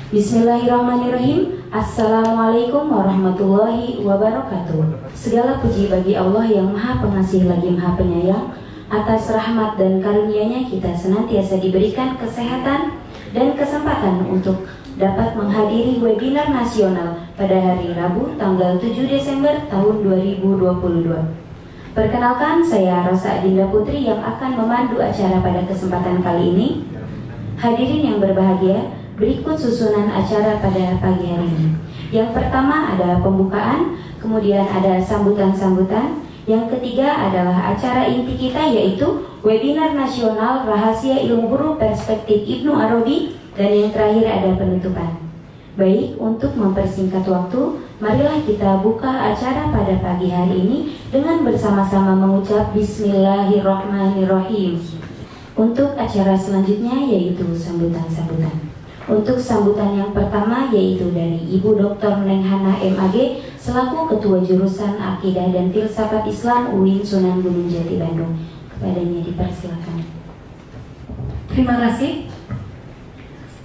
Bismillahirrahmanirrahim. Assalamualaikum warahmatullahi wabarakatuh. Segala puji bagi Allah yang Maha Pengasih lagi Maha Penyayang. Atas rahmat dan karunia-Nya kita senantiasa diberikan kesehatan dan kesempatan untuk dapat menghadiri webinar nasional pada hari Rabu tanggal 7 Desember tahun 2022. Perkenalkan, saya Rosa Dinda Putri yang akan memandu acara pada kesempatan kali ini. Hadirin yang berbahagia, berikut susunan acara pada pagi hari ini. Yang pertama ada pembukaan, kemudian ada sambutan-sambutan. Yang ketiga adalah acara inti kita, yaitu webinar nasional Rahasia Ilmu Huruf Perspektif Ibnu Arabi, dan yang terakhir ada penutupan. Baik, untuk mempersingkat waktu, marilah kita buka acara pada pagi hari ini dengan bersama-sama mengucap Bismillahirrahmanirrahim. Untuk acara selanjutnya yaitu sambutan-sambutan. Untuk sambutan yang pertama yaitu dari Ibu Dr. Neng Hana MAG selaku Ketua Jurusan Akidah dan Filsafat Islam UIN Sunan Gunung Jati Bandung. Kepadanya dipersilakan. Terima kasih.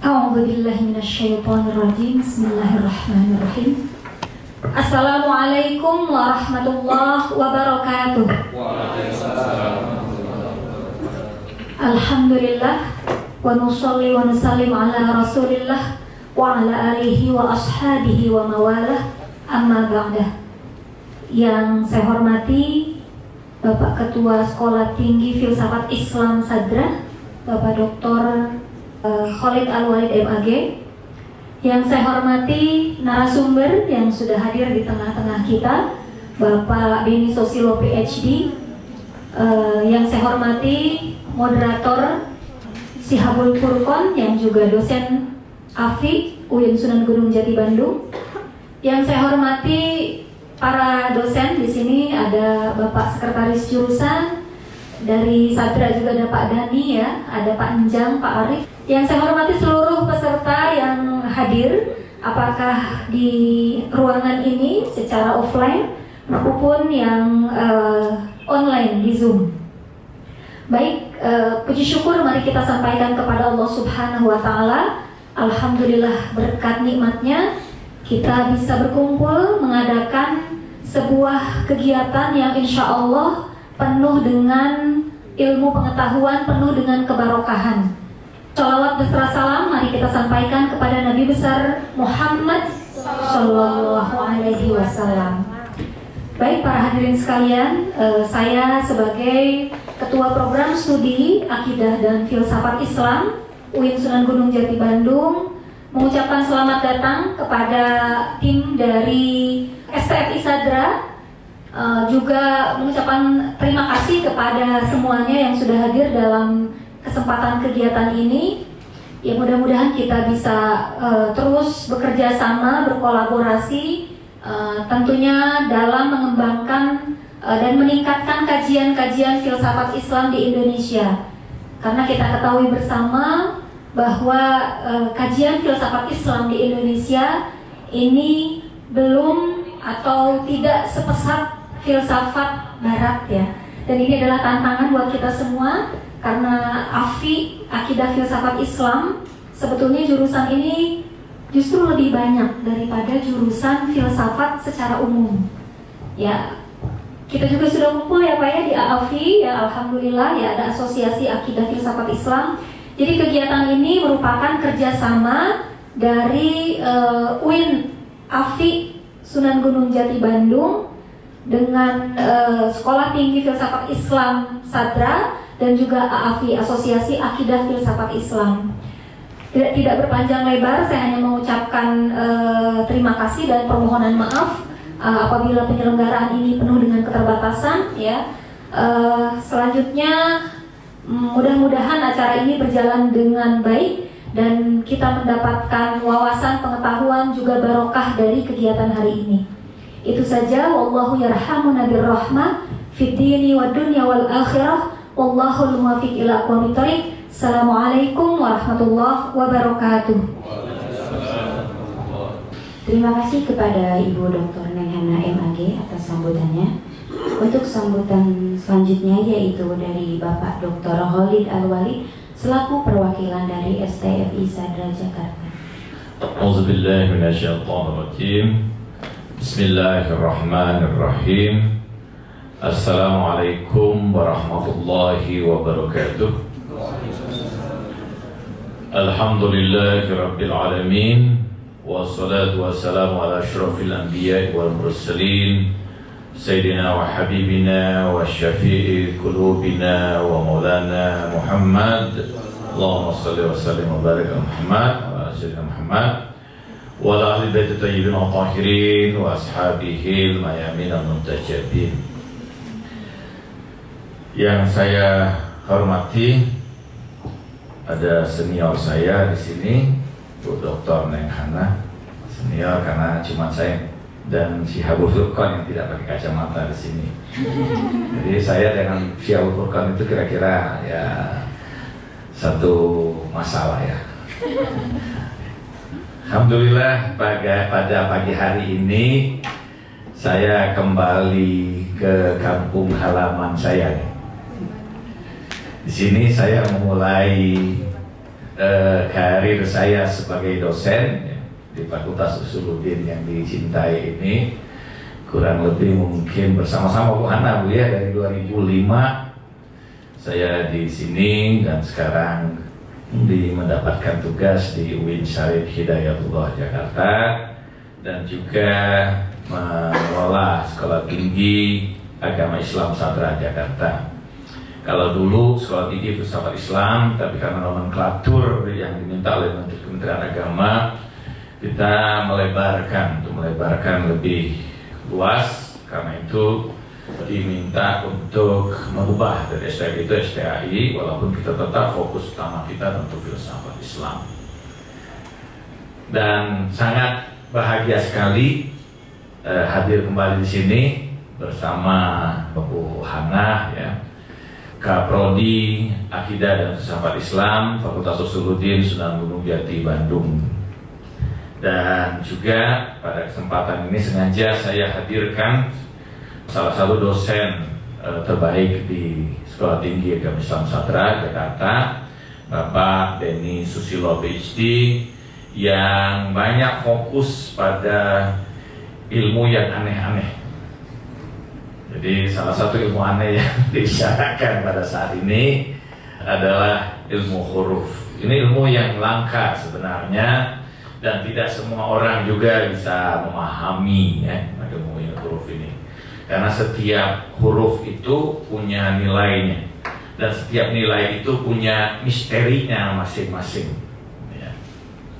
A'udzubillahi minasyaitonirrajim. Bismillahirrahmanirrahim. Assalamualaikum warahmatullahi wabarakatuh. Waalaikumsalam. Alhamdulillah wa nusalli wa nusallim ala Rasulillah wa ala alihi wa ashabihi wa mawalah, amma ba'dah. Yang saya hormati Bapak Ketua Sekolah Tinggi Filsafat Islam Sadra, Bapak Dr. Khalid Al-Walid MAG. Yang saya hormati narasumber yang sudah hadir di tengah-tengah kita, Bapak Beni Sosilo PhD. Yang saya hormati moderator Sihabul Furqon yang juga dosen AFI UIN Sunan Gunung Jati Bandung. Yang saya hormati para dosen di sini, ada Bapak Sekretaris Jurusan dari Sadra, juga ada Pak Dani ya, ada Pak Enjang, Pak Arif. Yang saya hormati seluruh peserta yang hadir, apakah di ruangan ini secara offline maupun yang online di Zoom. Baik, puji syukur mari kita sampaikan kepada Allah Subhanahu wa Ta'ala. Alhamdulillah, berkat nikmatnya kita bisa berkumpul mengadakan sebuah kegiatan yang insya Allah penuh dengan ilmu pengetahuan, penuh dengan kebarokahan. Shalawat beserta salam mari kita sampaikan kepada Nabi besar Muhammad Sallallahu Alaihi Wasallam. Baik para hadirin sekalian, saya sebagai Ketua Program Studi Akidah dan Filsafat Islam UIN Sunan Gunung Jati Bandung mengucapkan selamat datang kepada tim dari SPFI Sadra, juga mengucapkan terima kasih kepada semuanya yang sudah hadir dalam kesempatan kegiatan ini. Ya, mudah-mudahan kita bisa terus bekerja sama, berkolaborasi, tentunya dalam mengembangkan dan meningkatkan kajian-kajian filsafat Islam di Indonesia. Karena kita ketahui bersama bahwa kajian filsafat Islam di Indonesia ini belum atau tidak sepesat filsafat Barat ya. Dan ini adalah tantangan buat kita semua, karena AFI, Akidah Filsafat Islam, sebetulnya jurusan ini justru lebih banyak daripada jurusan filsafat secara umum. Ya, kita juga sudah kumpul ya Pak ya di AAFI, ya Alhamdulillah ya ada Asosiasi Akidah Filsafat Islam. Jadi kegiatan ini merupakan kerjasama dari UIN AFI Sunan Gunung Jati Bandung dengan Sekolah Tinggi Filsafat Islam Sadra dan juga AAFI Asosiasi Akidah Filsafat Islam. Tidak berpanjang lebar, saya hanya mengucapkan terima kasih dan permohonan maaf apabila penyelenggaraan ini penuh dengan keterbatasan ya. Selanjutnya mudah-mudahan acara ini berjalan dengan baik dan kita mendapatkan wawasan, pengetahuan, juga barokah dari kegiatan hari ini. Itu saja, wallahu yarhamuna birrahmah fid dini wad dunya wal akhirah, wallahul muwaffiq ila aqwamit thoriq. Assalamualaikum warahmatullahi wabarakatuh. Terima kasih kepada Ibu Dr. Neng Hana MAG atas sambutannya. Untuk sambutan selanjutnya yaitu dari Bapak Dr. Khalid Al-Walid selaku perwakilan dari STFI Sadra Jakarta. A'udzubillahi minasyaitonirrajim. Bismillahirrahmanirrahim. Assalamualaikum warahmatullahi wabarakatuh. Alhamdulillahi rabbil alamin. Wassalatu wassalamu ala asyrafil anbiya'i wal mursalin Sayyidina wa habibina wa syafi'i qulubina wa maulana Muhammad. Allahumma salli wa sallim wa barik ala Muhammad wa ala sayyidina Muhammad wa ala ahli baiti thayyibin wa tahirin wa ashabihi al-mayamin al-muntajabin. Yang saya hormati, ada senior saya di sini, Bu Dr. Neng Hana. Senior karena cuma saya dan si Habib Furqan yang tidak pakai kacamata di sini. Jadi saya dengan si Habib Furqan itu kira-kira ya satu masalah ya. Alhamdulillah pada pagi hari ini saya kembali ke kampung halaman saya. Di sini saya memulai karir saya sebagai dosen di Fakultas Usuluddin yang dicintai ini, kurang lebih mungkin bersama-sama Bu Hana, Bu ya, dari 2005 saya di sini dan sekarang mendapatkan tugas di UIN Syarif Hidayatullah Jakarta dan juga mengelola Sekolah Tinggi Agama Islam Sadra Jakarta. Kalau dulu Sekolah Tinggi Filsafat Islam, tapi karena nomenklatur yang diminta oleh Kementerian Agama, kita melebarkan lebih luas. Karena itu diminta untuk mengubah dari STI itu STAI, walaupun kita tetap fokus utama kita tentu filsafat Islam. Dan sangat bahagia sekali hadir kembali di sini bersama Bu Hana ya, Kaprodi Akidah dan Filsafat Islam Fakultas Usuluddin Sunan Gunung Jati Bandung. Dan juga pada kesempatan ini sengaja saya hadirkan salah satu dosen terbaik di Sekolah Tinggi Agama Islam Sadra Jakarta, Bapak Denny Susilo PhD, yang banyak fokus pada ilmu yang aneh-aneh. Jadi salah satu ilmu aneh yang dibicarakan pada saat ini adalah ilmu huruf. Ini ilmu yang langka sebenarnya dan tidak semua orang juga bisa memahami ya, ilmu huruf ini. Karena setiap huruf itu punya nilainya dan setiap nilai itu punya misterinya masing-masing ya.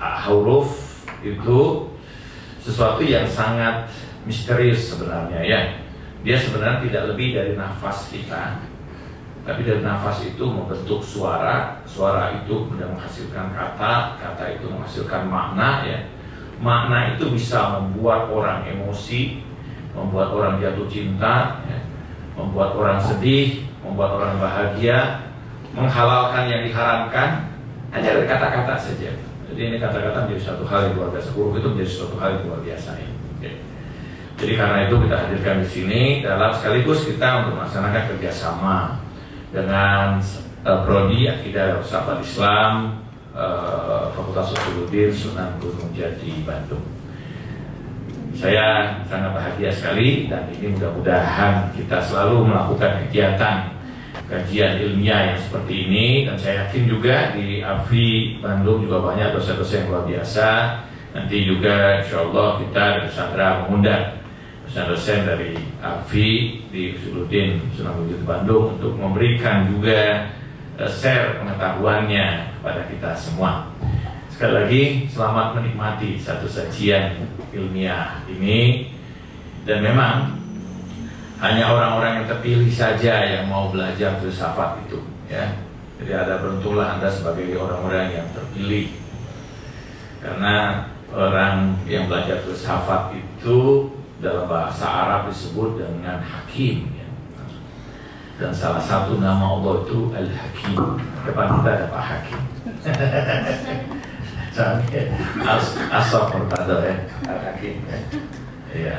Huruf itu sesuatu yang sangat misterius sebenarnya ya. Dia sebenarnya tidak lebih dari nafas kita, tapi dari nafas itu membentuk suara, suara itu menghasilkan kata, kata itu menghasilkan makna ya. Makna itu bisa membuat orang emosi, membuat orang jatuh cinta ya, membuat orang sedih, membuat orang bahagia, menghalalkan yang diharamkan hanya dari kata-kata saja. Jadi ini kata-kata menjadi suatu hal yang luar biasa. Huruf itu menjadi suatu hal yang luar biasa ya. Jadi karena itu kita hadirkan di sini dalam sekaligus kita untuk melaksanakan kerjasama dengan Prodi Akidah dan Filsafat Islam Fakultas Usuluddin Sunan Gunung Jati Bandung. Saya sangat bahagia sekali dan ini mudah-mudahan kita selalu melakukan kegiatan kajian ilmiah yang seperti ini, dan saya yakin juga di AFI Bandung juga banyak dosen-dosen yang luar biasa. Nanti juga insya Allah kita dari Sadra mengundang dosen-dosen dari AFI di Usuluddin Sunan Gunung Jati Bandung untuk memberikan juga share pengetahuannya kepada kita semua. Sekali lagi selamat menikmati satu sajian ilmiah ini, dan memang hanya orang-orang yang terpilih saja yang mau belajar filsafat itu ya. Jadi ada beruntunglah Anda sebagai orang-orang yang terpilih, karena orang yang belajar filsafat itu dalam bahasa Arab disebut dengan hakim ya. Dan salah satu nama Allah itu Al-Hakim. Depan kita ada Pak Hakim. Asal pertanda ya, Al-Hakim ya. Iya.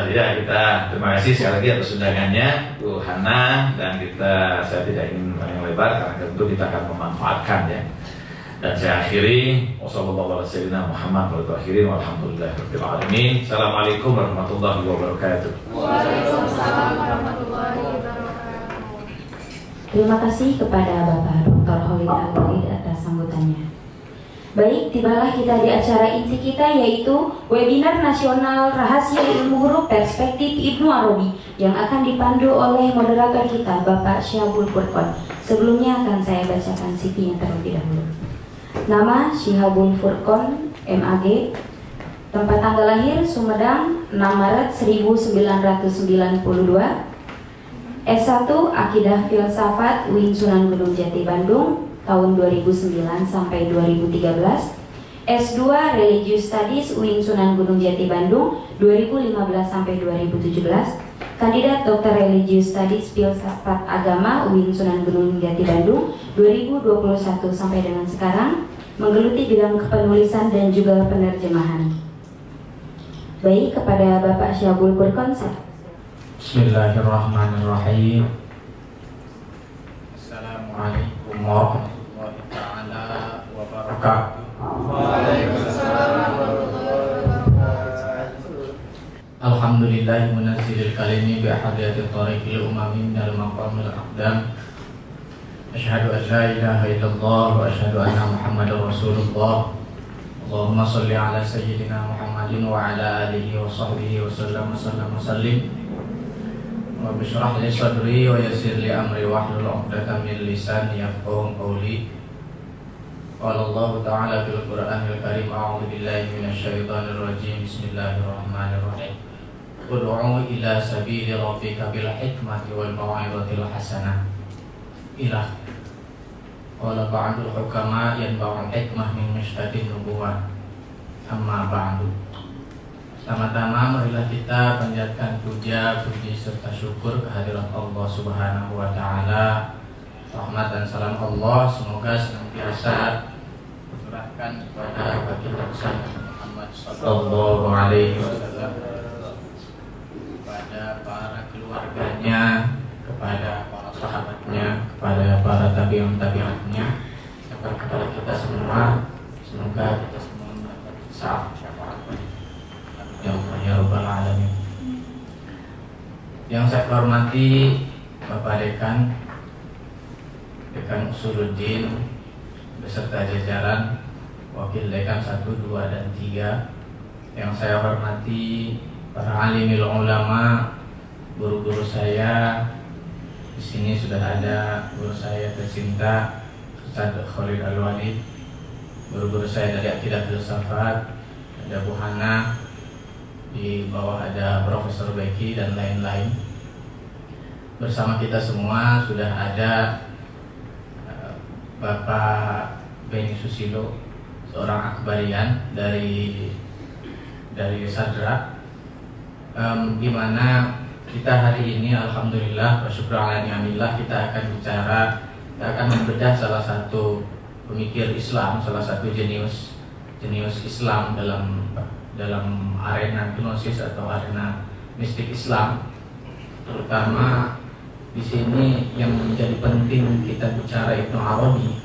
Ya, kita terima kasih sekali lagi atas undangannya Bu Hana, dan saya tidak ingin yang lebar karena tentu kita akan memanfaatkan ya Dan saya akhiri, wassalamualaikum warahmatullahi Assalamualaikum warahmatullahi wabarakatuh. Waalaikumsalam warahmatullahi wabarakatuh. Terima kasih kepada Bapak Dr. Khalid Al-Walid atas sambutannya. Baik, tibalah kita di acara inti kita, yaitu webinar nasional Rahasia Ilmu Huruf Perspektif Ibnu Arabi yang akan dipandu oleh moderator kita, Bapak Syihabul Furqon. Sebelumnya akan saya bacakan CV-nya terlebih dahulu. Nama Syihabul Furqon, MAG. Tempat tanggal lahir Sumedang, 6 Maret 1992. S1 Akidah Filsafat UIN Sunan Gunung Jati Bandung tahun 2009 sampai 2013. S2 Religious Studies UIN Sunan Gunung Jati Bandung 2015 sampai 2017. Kandidat Dr. Religious Studies Filsafat Agama UIN Sunan Gunung Jati Bandung 2021 sampai dengan sekarang, menggeluti bidang kepenulisan dan juga penerjemahan. Baik, kepada Bapak Syihabul Furqon. Bismillahirrahmanirrahim. Assalamualaikum warahmatullahi ta'ala wabarakatuh. Waalaikumsalam warahmatullahi wabarakatuh. Alhamdulillahi munazzilil kalimi bi ahadiyatit tariqil umami minal maqamil aqdam. Asyhadu an la ilaha illallah wa asyhadu anna Muhammadar Rasulullah. Allahumma shalli ala sayyidina Muhammadin wa ala alihi wa sahbihi wa sallam wa sallim. Wa bishrah li sadri wa yassir li amri wahlul 'uqdatam min lisani yafqahu qawli. Qala Allah ta'ala fil Qur'anil Karim, a'udzu billahi minasy syaithanir rajim. Bismillahirrahmanirrahim. Ud'u ila sabili rabbika bil hikmati wal mau'izatil hasanah. Ilah. Qala ba'dul hukama yanba'ul hikmah min mishtadin nubuwah. Amma ba'du. Pertama-tama marilah kita panjatkan puja, puji serta syukur kehadirat Allah Subhanahu wa taala. Rahmat dan salam Allah semoga senantiasa tercurahkan kepada baginda besar Muhammad sallallahu alaihi wasallam, kepada para keluarganya, kepada para sahabatnya, kepada para tabi'in-tabi'atnya, serta kepada kita semua. Semoga kita semua mendapat syafaat ya Allah ya Rabbal Alamin. Yang saya hormati Bapak Dekan Usuluddin beserta jajaran Wakil Dekan 1, 2, dan 3. Yang saya hormati para alimil ulama, guru-guru saya. Di sini sudah ada guru saya tercinta Ustaz Khalid Al-Walid, guru-guru saya dari Akidah Filsafat, ada Bu Hana, di bawah ada Profesor Beki dan lain-lain. Bersama kita semua sudah ada Bapak Beni Susilo, seorang akbarian dari Sadra, di mana kita hari ini alhamdulillah bersyukur ala ni'amillah kita akan membedah salah satu pemikir Islam, salah satu jenius Islam dalam arena gnosis atau arena mistik Islam. Terutama di sini yang menjadi penting kita bicara Ibnu Arabi,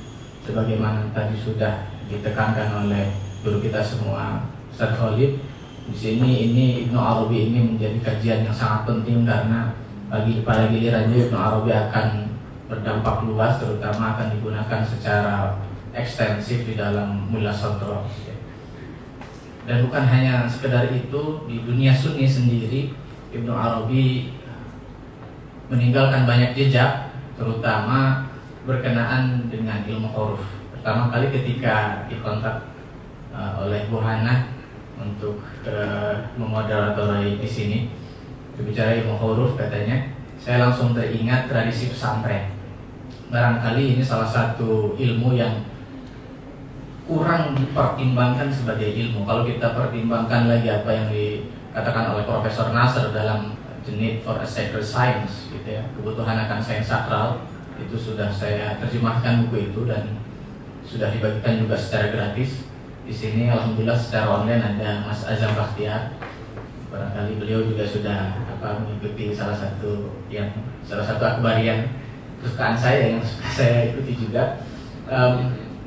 sebagaimana tadi sudah ditekankan oleh guru kita semua Ustaz Khalid. Di sini Ibnu Arabi ini menjadi kajian yang sangat penting karena pada gilirannya Ibnu Arabi akan berdampak luas, terutama akan digunakan secara ekstensif di dalam Mulla Sadra. Dan bukan hanya sekedar itu, di dunia Sunni sendiri Ibnu Arabi meninggalkan banyak jejak, terutama berkenaan dengan ilmu huruf. Pertama kali ketika dikontak oleh Bu Hana untuk memoderatori di sini berbicara ilmu huruf, katanya saya langsung teringat tradisi pesantren. Barangkali ini salah satu ilmu yang kurang dipertimbangkan sebagai ilmu. Kalau kita pertimbangkan lagi apa yang dikatakan oleh Profesor Nasr dalam The Need for a Sacred Science, gitu ya, kebutuhan akan sains sakral, itu sudah saya terjemahkan buku itu dan sudah dibagikan juga secara gratis. Di sini alhamdulillah secara online ada Mas Azam Bakhtiar. Barangkali beliau juga sudah mengikuti salah satu akbarian kesukaan saya yang suka saya ikuti juga.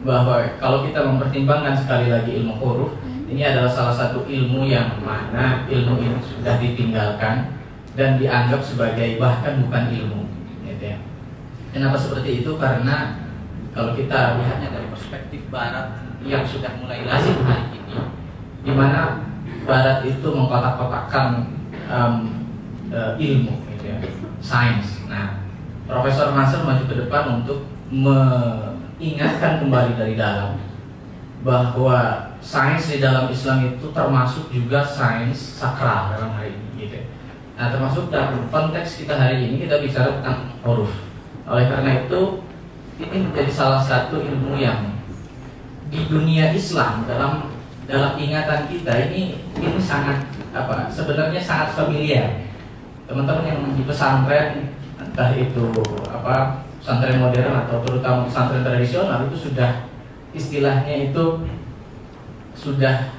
bahwa kalau kita mempertimbangkan sekali lagi ilmu huruf, ini adalah salah satu ilmu yang mana ilmu ini sudah ditinggalkan dan dianggap sebagai bahkan bukan ilmu, gitu ya. Kenapa seperti itu? Karena kalau kita lihatnya dari perspektif Barat yang sudah mulai lazim hari ini, di mana Barat itu mengkotak-kotakkan ilmu, gitu ya, sains. Nah, Profesor Nasr maju ke depan untuk mengingatkan kembali dari dalam bahwa sains di dalam Islam itu termasuk juga sains sakral dalam hari ini, gitu. Nah, termasuk dalam konteks kita hari ini kita bicara tentang huruf. Oleh karena itu, ini menjadi salah satu ilmu yang di dunia Islam dalam ingatan kita ini sangat sebenarnya sangat familiar. Teman-teman yang di pesantren, entah itu pesantren modern atau terutama pesantren tradisional, itu sudah istilahnya itu sudah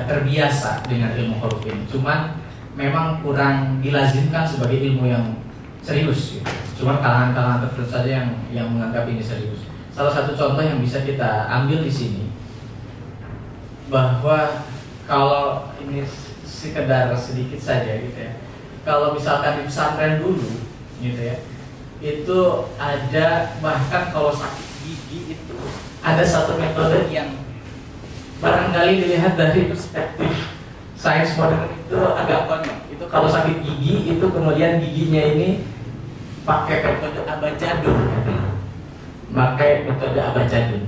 terbiasa dengan ilmu huruf ini. Cuman memang kurang dilazimkan sebagai ilmu yang serius, gitu. Cuma kalangan-kalangan tertentu saja yang menganggap ini serius. Salah satu contoh yang bisa kita ambil di sini, bahwa kalau ini sekedar sedikit saja, gitu ya. Kalau misalkan di pesantren dulu, gitu ya, itu ada, bahkan kalau sakit gigi itu ada satu metode yang barangkali dilihat dari perspektif sains modern itu agak konyol. Itu kalau sakit gigi itu kemudian giginya ini pakai metode abajadun, pakai metode abajadun.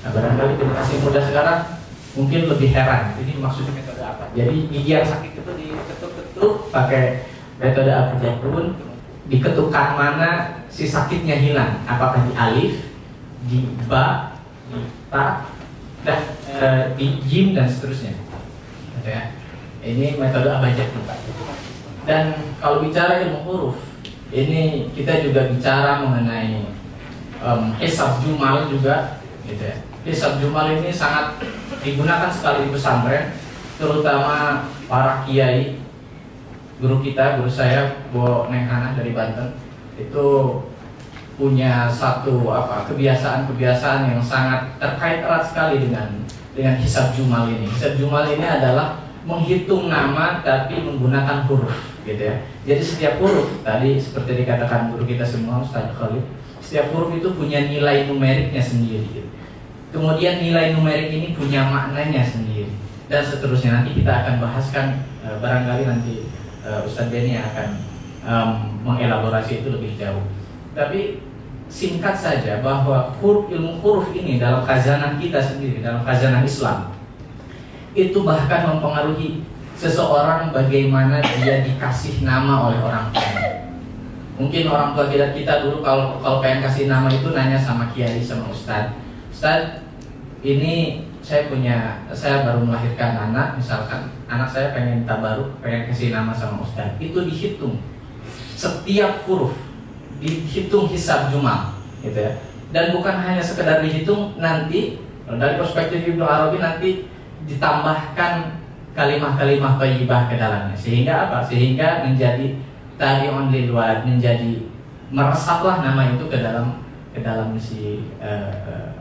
Nah, barangkali generasi muda sekarang mungkin lebih heran, ini maksudnya metode apa? Jadi gigi yang sakit itu diketuk-ketuk pakai metode abajadun. Diketukan mana si sakitnya hilang, apakah di alif, di ba, di ta, dan di jim dan seterusnya, gitu ya. Ini metode abajadun. Dan kalau bicara ilmu huruf, ini kita juga bicara mengenai hisab jumal juga, gitu ya. Hisab jumal ini sangat digunakan sekali di pesantren, terutama para kiai. Guru saya Bu Neng Hana dari Banten itu punya satu kebiasaan yang sangat terkait erat sekali dengan hisab jumal ini. Hisab jumal ini adalah menghitung nama tapi menggunakan huruf, gitu ya. Jadi setiap huruf tadi seperti dikatakan guru kita semua Ustaz Khalid, setiap huruf itu punya nilai numeriknya sendiri, gitu. Kemudian nilai numerik ini punya maknanya sendiri dan seterusnya. Nanti kita akan bahaskan, barangkali nanti Ustadz Benny akan mengelaborasi itu lebih jauh. Tapi singkat saja bahwa ilmu huruf ini dalam khazanah kita sendiri, dalam khazanah Islam, itu bahkan mempengaruhi seseorang bagaimana dia dikasih nama oleh orang tua. Mungkin orang tua kita dulu kalau pengen kasih nama itu nanya sama kiai, sama ustadz. Ustadz, ini saya baru melahirkan anak, misalkan anak saya pengen tabaruk, pengen kasih nama sama ustadz. Itu dihitung setiap huruf, dihitung hisab jumal, gitu ya. Dan bukan hanya sekedar dihitung, nanti dari perspektif Ibnu Arabi nanti ditambahkan kalimah-kalimah thayyibah ke dalamnya. Sehingga apa? Sehingga menjadi tabi'un lil walad, menjadi meresaplah nama itu ke dalam si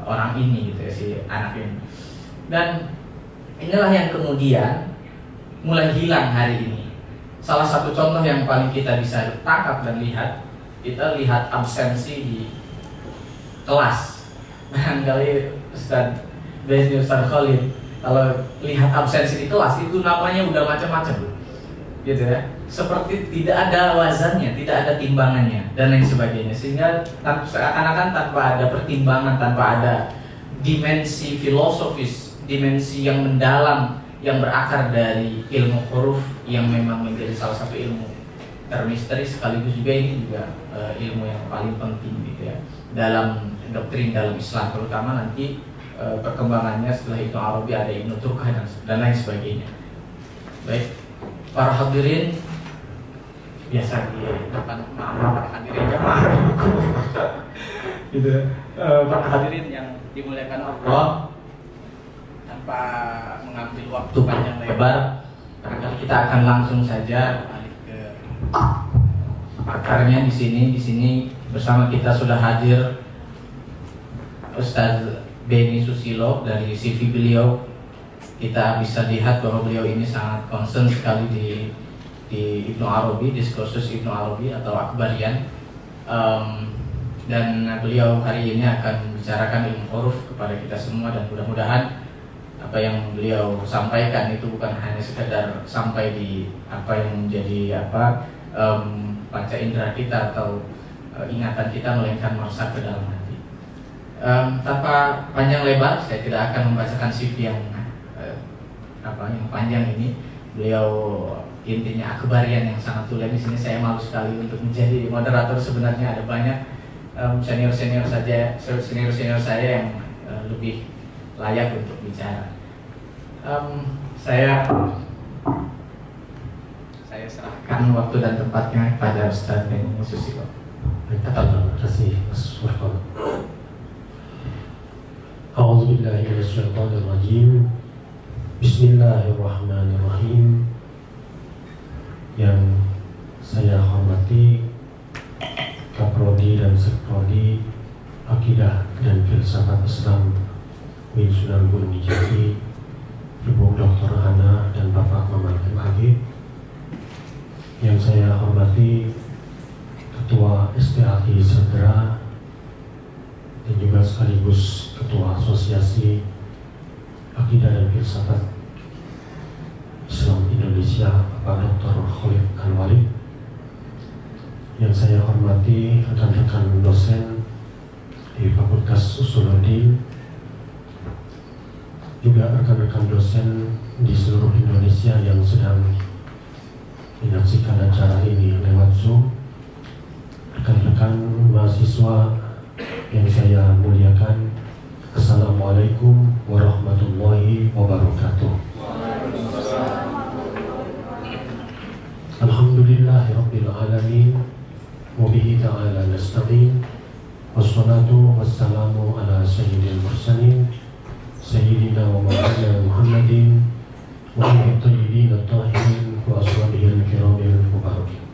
orang ini, gitu ya, si anak ini. Dan inilah yang kemudian mulai hilang hari ini. Salah satu contoh yang paling kita bisa tangkap dan lihat, kita lihat absensi di kelas. Barangkali Ustaz Benny, Ustaz Khalid, kalau lihat absensi di kelas itu namanya udah macam-macam, gitu ya. Seperti tidak ada wazannya, tidak ada timbangannya dan lain sebagainya. Sehingga seakan-akan tanpa ada pertimbangan, tanpa ada dimensi filosofis, dimensi yang mendalam yang berakar dari ilmu huruf yang memang menjadi salah satu ilmu termisteri, sekaligus juga ini juga ilmu yang paling penting, gitu ya, dalam doktrin dalam Islam, terutama nanti perkembangannya setelah itu Arabi ada Ibnu Turkah dan lain sebagainya. Baik, para hadirin, biasa di depan para hadirin jamaah gitu, para hadirin yang dimuliakan Allah, tanpa mengambil waktu panjang lebar, barangkali kita akan langsung saja balik ke akarnya. Di sini bersama kita sudah hadir Ustaz Beni Susilo. Dari CV beliau kita bisa lihat bahwa beliau ini sangat concern sekali di Ibnu Arabi, diskursus Ibnu Arabi atau Akbarian. Dan beliau hari ini akan membicarakan ilmu huruf kepada kita semua, dan mudah-mudahan apa yang beliau sampaikan itu bukan hanya sekedar sampai di apa yang menjadi panca indera kita atau ingatan kita, melainkan meresap ke dalam hati. Tanpa panjang lebar, saya tidak akan membacakan CV yang panjang ini. Beliau intinya akbarian yang sangat tulen. Di sini saya malu sekali untuk menjadi moderator. Sebenarnya ada banyak senior saya yang lebih layak untuk bicara. Saya serahkan waktu dan tempatnya pada Ustaz Beni Susilo. Terima kasih Mas Wahab. A'udzubillahi minasyaitonirrajim. Bismillahirrahmanirrahim. Yang saya hormati Kaprodi dan Sekprodi Akidah dan Filsafat Islam UIN Sunan Gunung Jati, Ibu Dr. Hana dan Bapak Muhammad MAG. Yang saya hormati Ketua SPAI Sedera dan juga sekaligus Ketua Asosiasi Akidah dan Filsafat Islam Indonesia, Bapak Dr. Khalid Anwalid. Yang saya hormati rekan-rekan dosen di Fakultas Usuluddin, juga rekan-rekan dosen di seluruh Indonesia yang sedang menyaksikan acara ini lewat Zoom, rekan-rekan mahasiswa yang saya muliakan, Assalamualaikum warahmatullahi wabarakatuh. Alhamdulillahirabbil alamin, wa bihi ta'ala nasta'in, wassalatu wassalamu ala sayyidil mursalin, sayyidina wa maulana Muhammadin wa alihi thayyibin at-tahirin wa ashabihil kiramil mubarakin.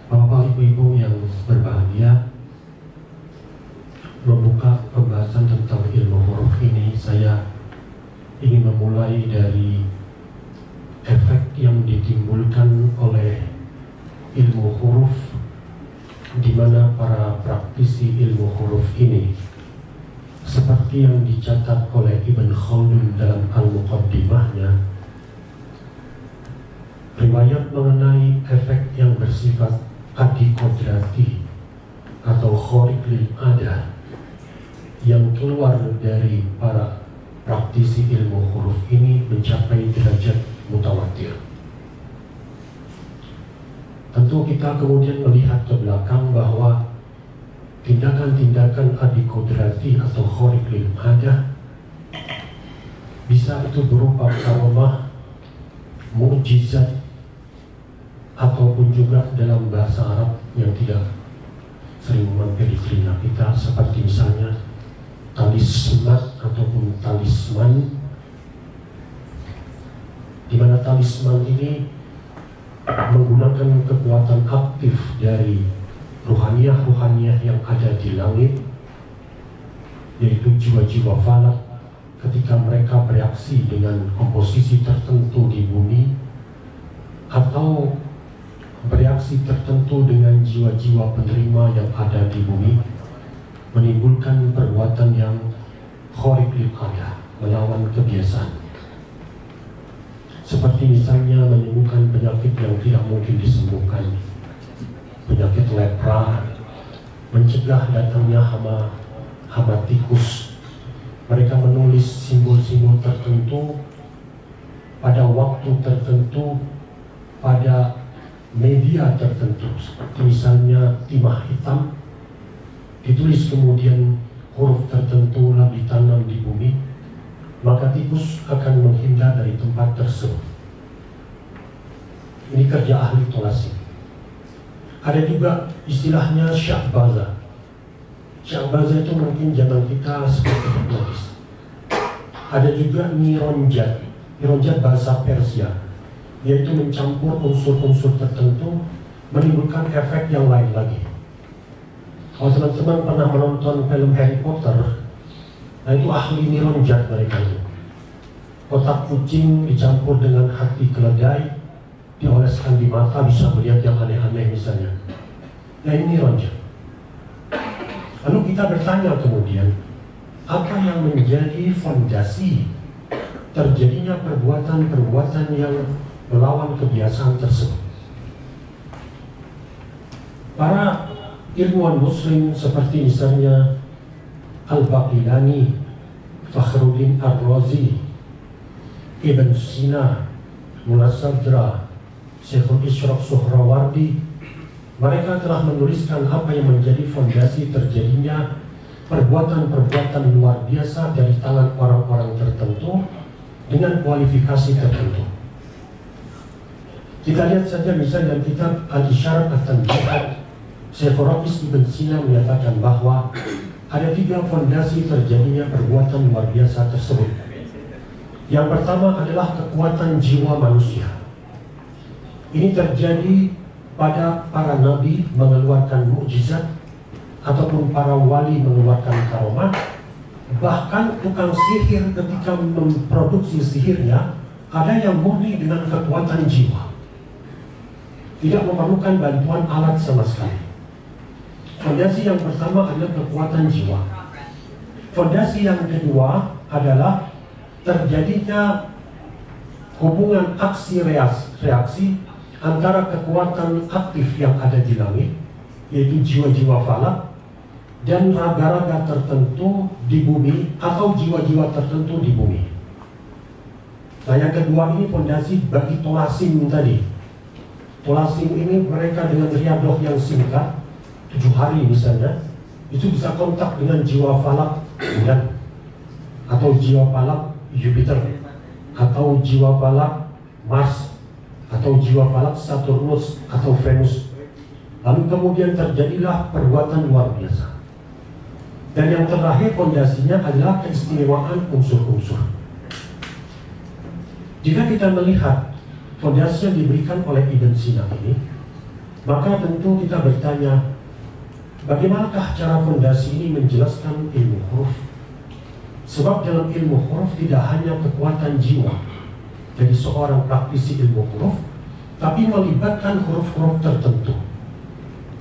Bapak Ibu yang berbahagia, membuka pembahasan tentang ilmu huruf ini, saya ingin memulai dari efek yang ditimbulkan oleh ilmu huruf, di mana para praktisi ilmu huruf ini, seperti yang dicatat oleh Ibn Khaldun dalam Al-Muqaddimahnya, riwayat mengenai efek yang bersifat adikodrati atau khoriq lil adah yang keluar dari para praktisi ilmu huruf ini mencapai derajat mutawatir. Tentu kita kemudian melihat ke belakang bahwa tindakan-tindakan adikodrati atau khoriq lil adah bisa itu berupa karamah, mukjizat, ataupun juga dalam bahasa Arab yang tidak sering mampir di telinga kita, seperti misalnya talisman ataupun talisman, di mana talisman ini menggunakan kekuatan aktif dari ruhaniyah yang ada di langit, yaitu jiwa-jiwa falak ketika mereka bereaksi dengan komposisi tertentu di bumi, atau bereaksi tertentu dengan jiwa-jiwa penerima yang ada di bumi, menimbulkan perbuatan yang khoriq lil adah, melawan kebiasaan. Seperti misalnya menyembuhkan penyakit yang tidak mungkin disembuhkan, penyakit lepra, mencegah datangnya hama tikus. Mereka menulis simbol-simbol tertentu pada waktu tertentu, pada media tertentu, seperti misalnya timah hitam, ditulis kemudian huruf tertentu lalu ditanam di bumi, maka tikus akan menghindar dari tempat tersebut. Ini kerja ahli tolasi. Ada juga istilahnya syahbaza. Syahbaza itu mungkin zaman kita seperti hipnotis. Ada juga nironjat. Nironjat bahasa Persia, yaitu mencampur unsur-unsur tertentu, menimbulkan efek yang lain lagi. Kalau teman-teman pernah menonton film Harry Potter, nah itu ahli nironjat mereka itu. Kotak kucing dicampur dengan hati keledai, dioleskan di mata, bisa melihat yang aneh-aneh misalnya. Nah ini nironjat. Lalu kita bertanya kemudian, apa yang menjadi fondasi terjadinya perbuatan-perbuatan yang melawan kebiasaan tersebut? Para ilmuwan muslim seperti misalnya Al-Baqilani, Fakhruddin Ar-Razi, Ibn Sina, Mullah Sadra, Syekhul Ishraq Suhrawardi, mereka telah menuliskan apa yang menjadi fondasi terjadinya perbuatan-perbuatan luar biasa dari tangan orang-orang tertentu dengan kualifikasi tertentu. Kita lihat saja misalnya dalam kitab Al-Isyarat At-Tanbihat, Syekhul Ra'is Ibn Sina menyatakan bahwa ada 3 fondasi terjadinya perbuatan luar biasa tersebut. Yang pertama adalah kekuatan jiwa manusia. Ini terjadi pada para nabi mengeluarkan mukjizat, ataupun para wali mengeluarkan karomat. Bahkan tukang sihir ketika memproduksi sihirnya, ada yang murni dengan kekuatan jiwa, tidak memerlukan bantuan alat sama sekali. Fondasi yang pertama adalah kekuatan jiwa. Fondasi yang kedua adalah terjadinya hubungan aksi reaksi antara kekuatan aktif yang ada di langit, yaitu jiwa-jiwa falak, dan raga-raga tertentu di bumi atau jiwa-jiwa tertentu di bumi. Nah yang kedua ini fondasi bagi tolasim tadi. Tolasim ini mereka dengan riadoh yang singkat, 7 hari misalnya, itu bisa kontak dengan jiwa falak bulan, atau jiwa falak Jupiter, atau jiwa falak Mars, atau jiwa falak Saturnus atau Venus. Lalu kemudian terjadilah perbuatan luar biasa. Dan yang terakhir fondasinya adalah keistimewaan unsur-unsur. Jika kita melihat fondasi yang diberikan oleh Ibn Sina ini, maka tentu kita bertanya, bagaimanakah cara fondasi ini menjelaskan ilmu huruf? Sebab dalam ilmu huruf tidak hanya kekuatan jiwa dari seorang praktisi ilmu huruf, tapi melibatkan huruf-huruf tertentu.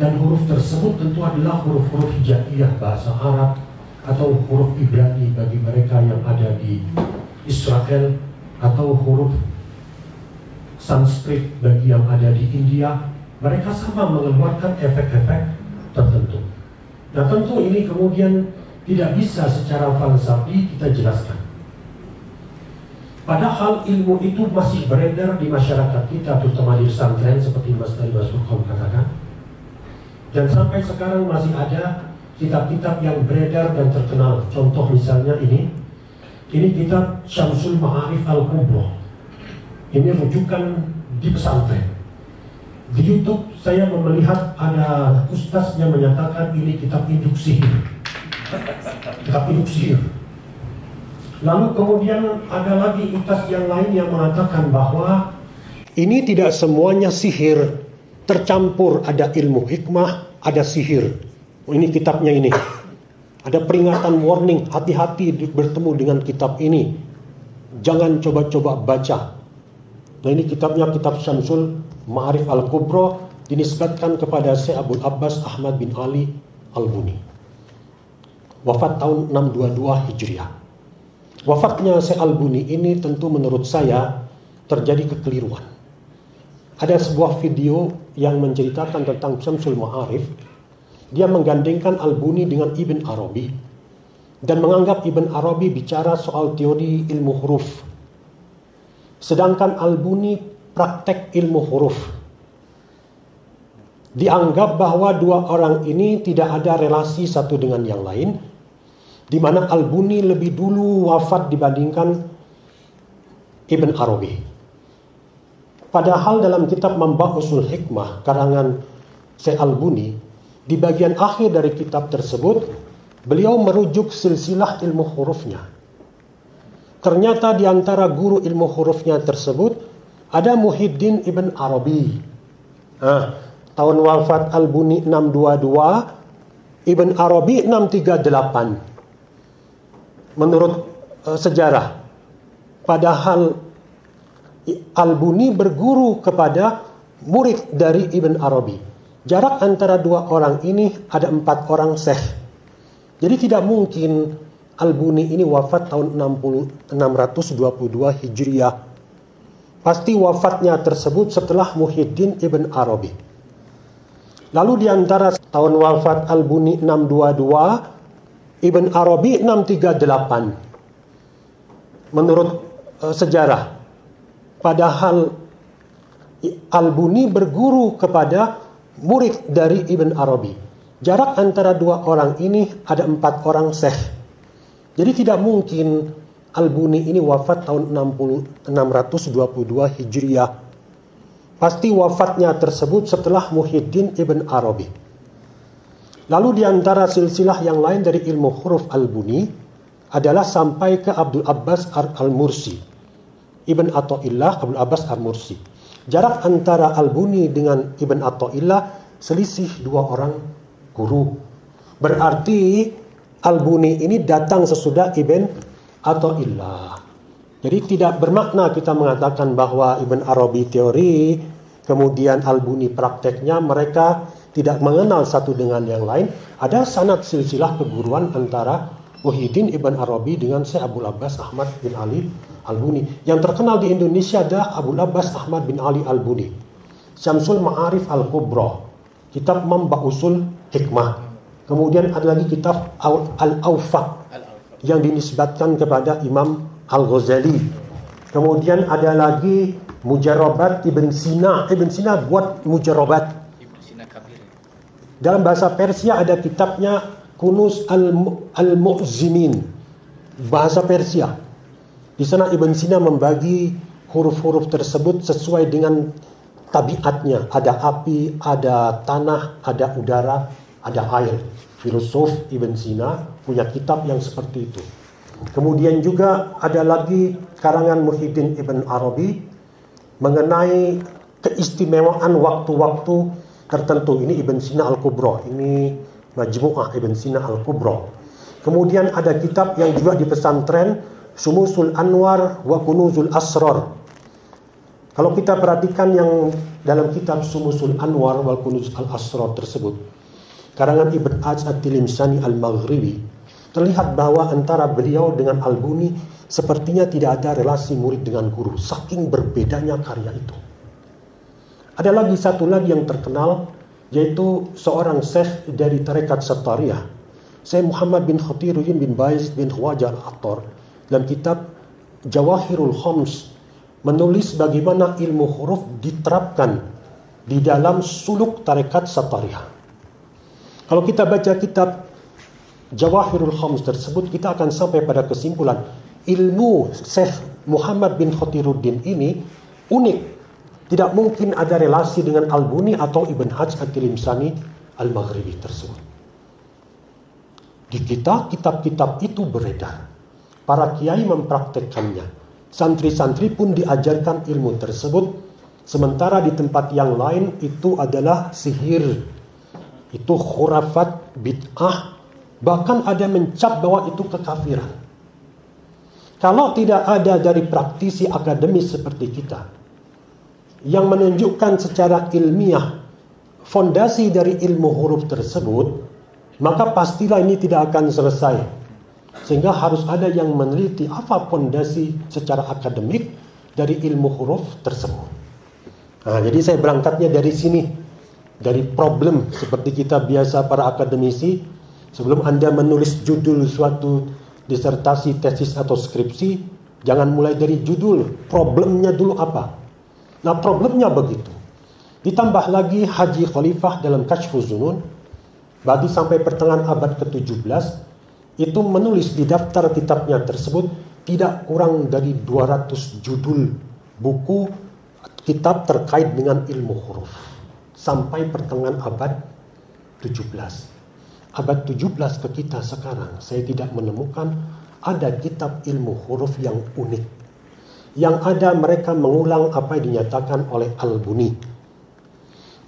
Dan huruf tersebut tentu adalah huruf-huruf hijaiyah bahasa Arab, atau huruf Ibrani bagi mereka yang ada di Israel, atau huruf Sanskrit bagi yang ada di India. Mereka sama mengeluarkan efek-efek tertentu. Nah tentu ini kemudian tidak bisa secara falsafi kita jelaskan. Padahal ilmu itu masih beredar di masyarakat kita, terutama di pesantren seperti Mas Tari Basukon katakan. Dan sampai sekarang masih ada kitab-kitab yang beredar dan terkenal. Contoh misalnya ini kitab Syamsul Ma'arif Al-Kubro. Ini rujukan di pesantren. Di YouTube saya melihat ada ustaz yang menyatakan ini kitab induk sihir. Kitab induk sihir. Lalu kemudian ada lagi ustaz yang lain yang mengatakan bahwa ini tidak semuanya sihir, tercampur ada ilmu hikmah, ada sihir. Ini kitabnya ini. Ada peringatan warning, hati-hati bertemu dengan kitab ini. Jangan coba-coba baca. Nah ini kitabnya, kitab Syamsul Ma'arif Al-Kubro, dinisbatkan kepada Syekh Abdul Abbas Ahmad bin Ali Al-Buni. Wafat tahun 622 Hijriah. Wafatnya Syekh Al-Buni ini tentu menurut saya terjadi kekeliruan. Ada sebuah video yang menceritakan tentang Syamsul Ma'arif. Dia menggandengkan Al-Buni dengan Ibn Arabi dan menganggap Ibn Arabi bicara soal teori ilmu huruf, sedangkan Al-Buni praktek ilmu huruf. Dianggap bahwa dua orang ini tidak ada relasi satu dengan yang lain, di mana Al-Buni lebih dulu wafat dibandingkan Ibn Arabi. Padahal dalam kitab Mamba'usul Hikmah karangan Syekh Al-Buni, di bagian akhir dari kitab tersebut beliau merujuk silsilah ilmu hurufnya. Ternyata di antara guru ilmu hurufnya tersebut ada Muhyiddin Ibn Arabi. Tahun wafat Al-Buni 622, Ibn Arabi 638 menurut sejarah. Padahal Al-Buni berguru kepada murid dari Ibn Arabi. Jarak antara dua orang ini ada 4 orang syekh. Jadi tidak mungkin Al-Buni ini wafat tahun 622 Hijriah. Pasti wafatnya tersebut setelah Muhyiddin Ibn Arabi. Lalu di antara tahun wafat Al-Buni 622, Ibn Arabi 638 menurut sejarah. Padahal Al-Buni berguru kepada murid dari Ibn Arabi. Jarak antara dua orang ini ada 4 orang syekh. Jadi tidak mungkin Al-Buni ini wafat tahun 622 Hijriah. Pasti wafatnya tersebut setelah Muhyiddin Ibn Arabi. Lalu di antara silsilah yang lain dari ilmu huruf Al-Buni adalah sampai ke Abdul Abbas Al-Mursi. Ibn Athaillah Abdul Abbas Al-Mursi. Jarak antara Al-Buni dengan Ibn Athaillah selisih 2 orang guru. Berarti Al-Buni ini datang sesudah Ibn Athaillah. Jadi tidak bermakna kita mengatakan bahwa Ibn Arabi teori, kemudian Al-Buni prakteknya, mereka tidak mengenal satu dengan yang lain. Ada sanad silsilah keguruan antara Muhyiddin Ibn Arabi dengan Syekh Abul Abbas Ahmad bin Ali Al-Buni. Yang terkenal di Indonesia adalah Abul Abbas Ahmad bin Ali Al-Buni. Syamsul Ma'arif Al-Kubra, kitab Mamba Usul Hikmah. Kemudian ada lagi kitab Al-Awfaq yang dinisbatkan kepada Imam Al-Ghazali. Kemudian ada lagi Mujarrabat Ibn Sina. Ibn Sina buat Mujarrabat. Dalam bahasa Persia ada kitabnya Kunuz Al-Mu'zimin, bahasa Persia. Di sana Ibn Sina membagi huruf-huruf tersebut sesuai dengan tabiatnya. Ada api, ada tanah, ada udara, ada air. Filosof Ibn Sina punya kitab yang seperti itu. Kemudian juga ada lagi karangan Muhyiddin Ibn Arabi mengenai keistimewaan waktu-waktu tertentu. Ini Ibn Sina Al-Kubra, ini Majmu'ah Ibn Sina Al-Kubra. Kemudian ada kitab yang juga di pesantren, Syumusul Anwar wa Kunuzul Asrar. Kalau kita perhatikan yang dalam kitab Syumusul Anwar wa Kunuzul Asrar tersebut, karangan Ibn Aj At-Tilimsani Al-Maghribi, terlihat bahwa antara beliau dengan Al-Buni sepertinya tidak ada relasi murid dengan guru, saking berbedanya karya itu. Ada lagi satu lagi yang terkenal, yaitu seorang syekh dari tarekat Sattariyah, Syekh Muhammad bin Khatiruddin bin Bais bin Khwaja Al-Attar, dalam kitab Jawahirul Khams menulis bagaimana ilmu huruf diterapkan di dalam suluk tarekat Sattariyah. Kalau kita baca kitab Jawahirul Khams tersebut, kita akan sampai pada kesimpulan ilmu Syekh Muhammad bin Khatiruddin ini unik. Tidak mungkin ada relasi dengan Al-Buni atau Ibn Hajj At-Tilimsani Al-Maghribi tersebut. Di kita, kitab-kitab itu beredar. Para kiai mempraktekkannya. Santri-santri pun diajarkan ilmu tersebut. Sementara di tempat yang lain itu adalah sihir. Itu khurafat, bid'ah. Bahkan ada mencap bahwa itu kekafiran. Kalau tidak ada dari praktisi akademis seperti kita yang menunjukkan secara ilmiah fondasi dari ilmu huruf tersebut, maka pastilah ini tidak akan selesai. Sehingga harus ada yang meneliti apa fondasi secara akademik dari ilmu huruf tersebut. Nah, jadi saya berangkatnya dari sini, dari problem seperti kita biasa para akademisi. Sebelum Anda menulis judul suatu disertasi, tesis atau skripsi, jangan mulai dari judul, problemnya dulu apa. Nah, problemnya begitu. Ditambah lagi Haji Khalifah dalam Kashfuz Zunun bagi sampai pertengahan abad ke-17 itu menulis di daftar kitabnya tersebut tidak kurang dari 200 judul buku kitab terkait dengan ilmu huruf sampai pertengahan abad 17. Abad 17 ke kita sekarang, saya tidak menemukan ada kitab ilmu huruf yang unik. Yang ada mereka mengulang apa yang dinyatakan oleh Al-Buni.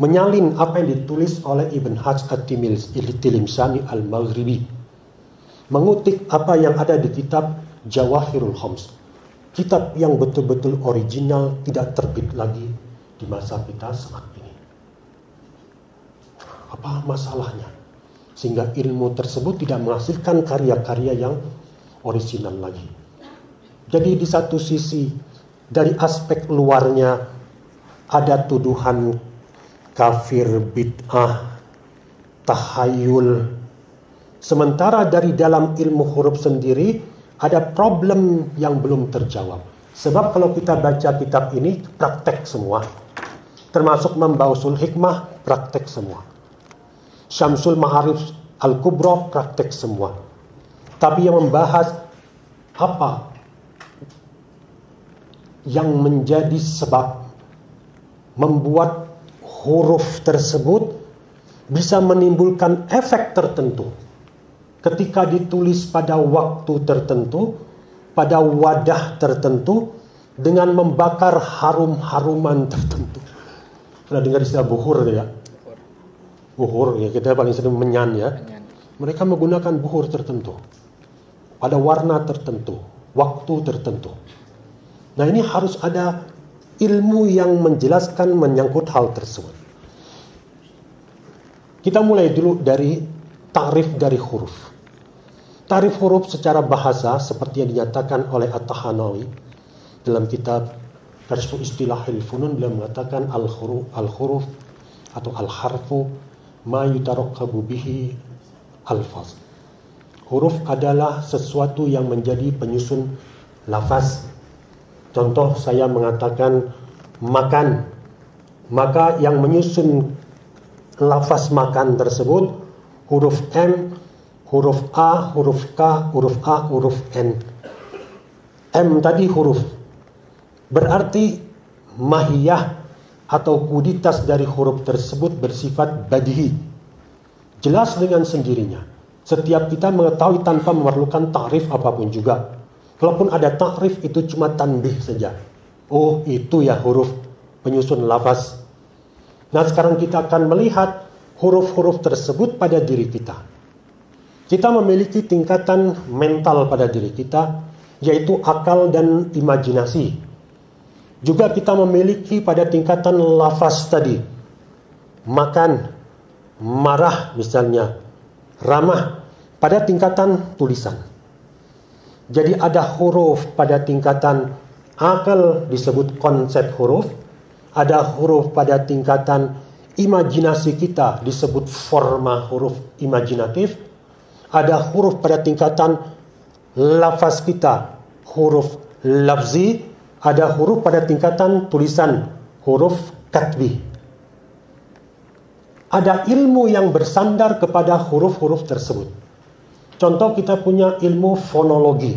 menyalin apa yang ditulis oleh Ibn Hajj At-Tilimsani Al-Maghribi, mengutip apa yang ada di kitab Jawahirul Khams, kitab yang betul-betul original, tidak terbit lagi di masa kita saat ini. Apa masalahnya? Sehingga ilmu tersebut tidak menghasilkan karya-karya yang original lagi. Jadi di satu sisi, dari aspek luarnya ada tuduhan kafir, bid'ah, tahayul. Sementara dari dalam ilmu huruf sendiri ada problem yang belum terjawab. Sebab kalau kita baca kitab ini praktek semua. Termasuk Mambausul Hikmah, praktek semua. Syamsul Ma'arif Al-Kubra, praktek semua. Tapi yang membahas apa yang menjadi sebab membuat huruf tersebut bisa menimbulkan efek tertentu ketika ditulis pada waktu tertentu, pada wadah tertentu, dengan membakar harum-haruman tertentu. Pernah dengar istilah buhur ya? Buhur ya, kita paling sering menyan ya. Mereka menggunakan buhur tertentu pada warna tertentu, waktu tertentu. Nah, ini harus ada ilmu yang menjelaskan menyangkut hal tersebut. Kita mulai dulu dari ta'rif dari huruf. Ta'rif huruf secara bahasa seperti yang dinyatakan oleh At-Tahanawi dalam kitab Kashfu Istilahil Funun, beliau mengatakan al-huruf atau al-harfu ma yutarakkabu bihi alfaz. Huruf adalah sesuatu yang menjadi penyusun lafaz. Contoh, saya mengatakan makan, maka yang menyusun lafaz makan tersebut huruf M, huruf A, huruf K, huruf A, huruf N. M tadi huruf. Berarti mahiyah atau kuditas dari huruf tersebut bersifat badihi, jelas dengan sendirinya. Setiap kita mengetahui tanpa memerlukan ta'rif apapun juga. Kalaupun ada ta'rif, itu cuma tanbih saja. Oh, itu ya huruf penyusun lafaz. Nah, sekarang kita akan melihat huruf-huruf tersebut pada diri kita. Kita memiliki tingkatan mental pada diri kita, yaitu akal dan imajinasi. Juga kita memiliki pada tingkatan lafaz tadi. Makan, marah misalnya, ramah, pada tingkatan tulisan. Jadi ada huruf pada tingkatan akal disebut konsep huruf. Ada huruf pada tingkatan imajinasi kita disebut forma huruf imajinatif. Ada huruf pada tingkatan lafaz kita, huruf lafzi. Ada huruf pada tingkatan tulisan, huruf katbi. Ada ilmu yang bersandar kepada huruf-huruf tersebut. Contoh, kita punya ilmu fonologi.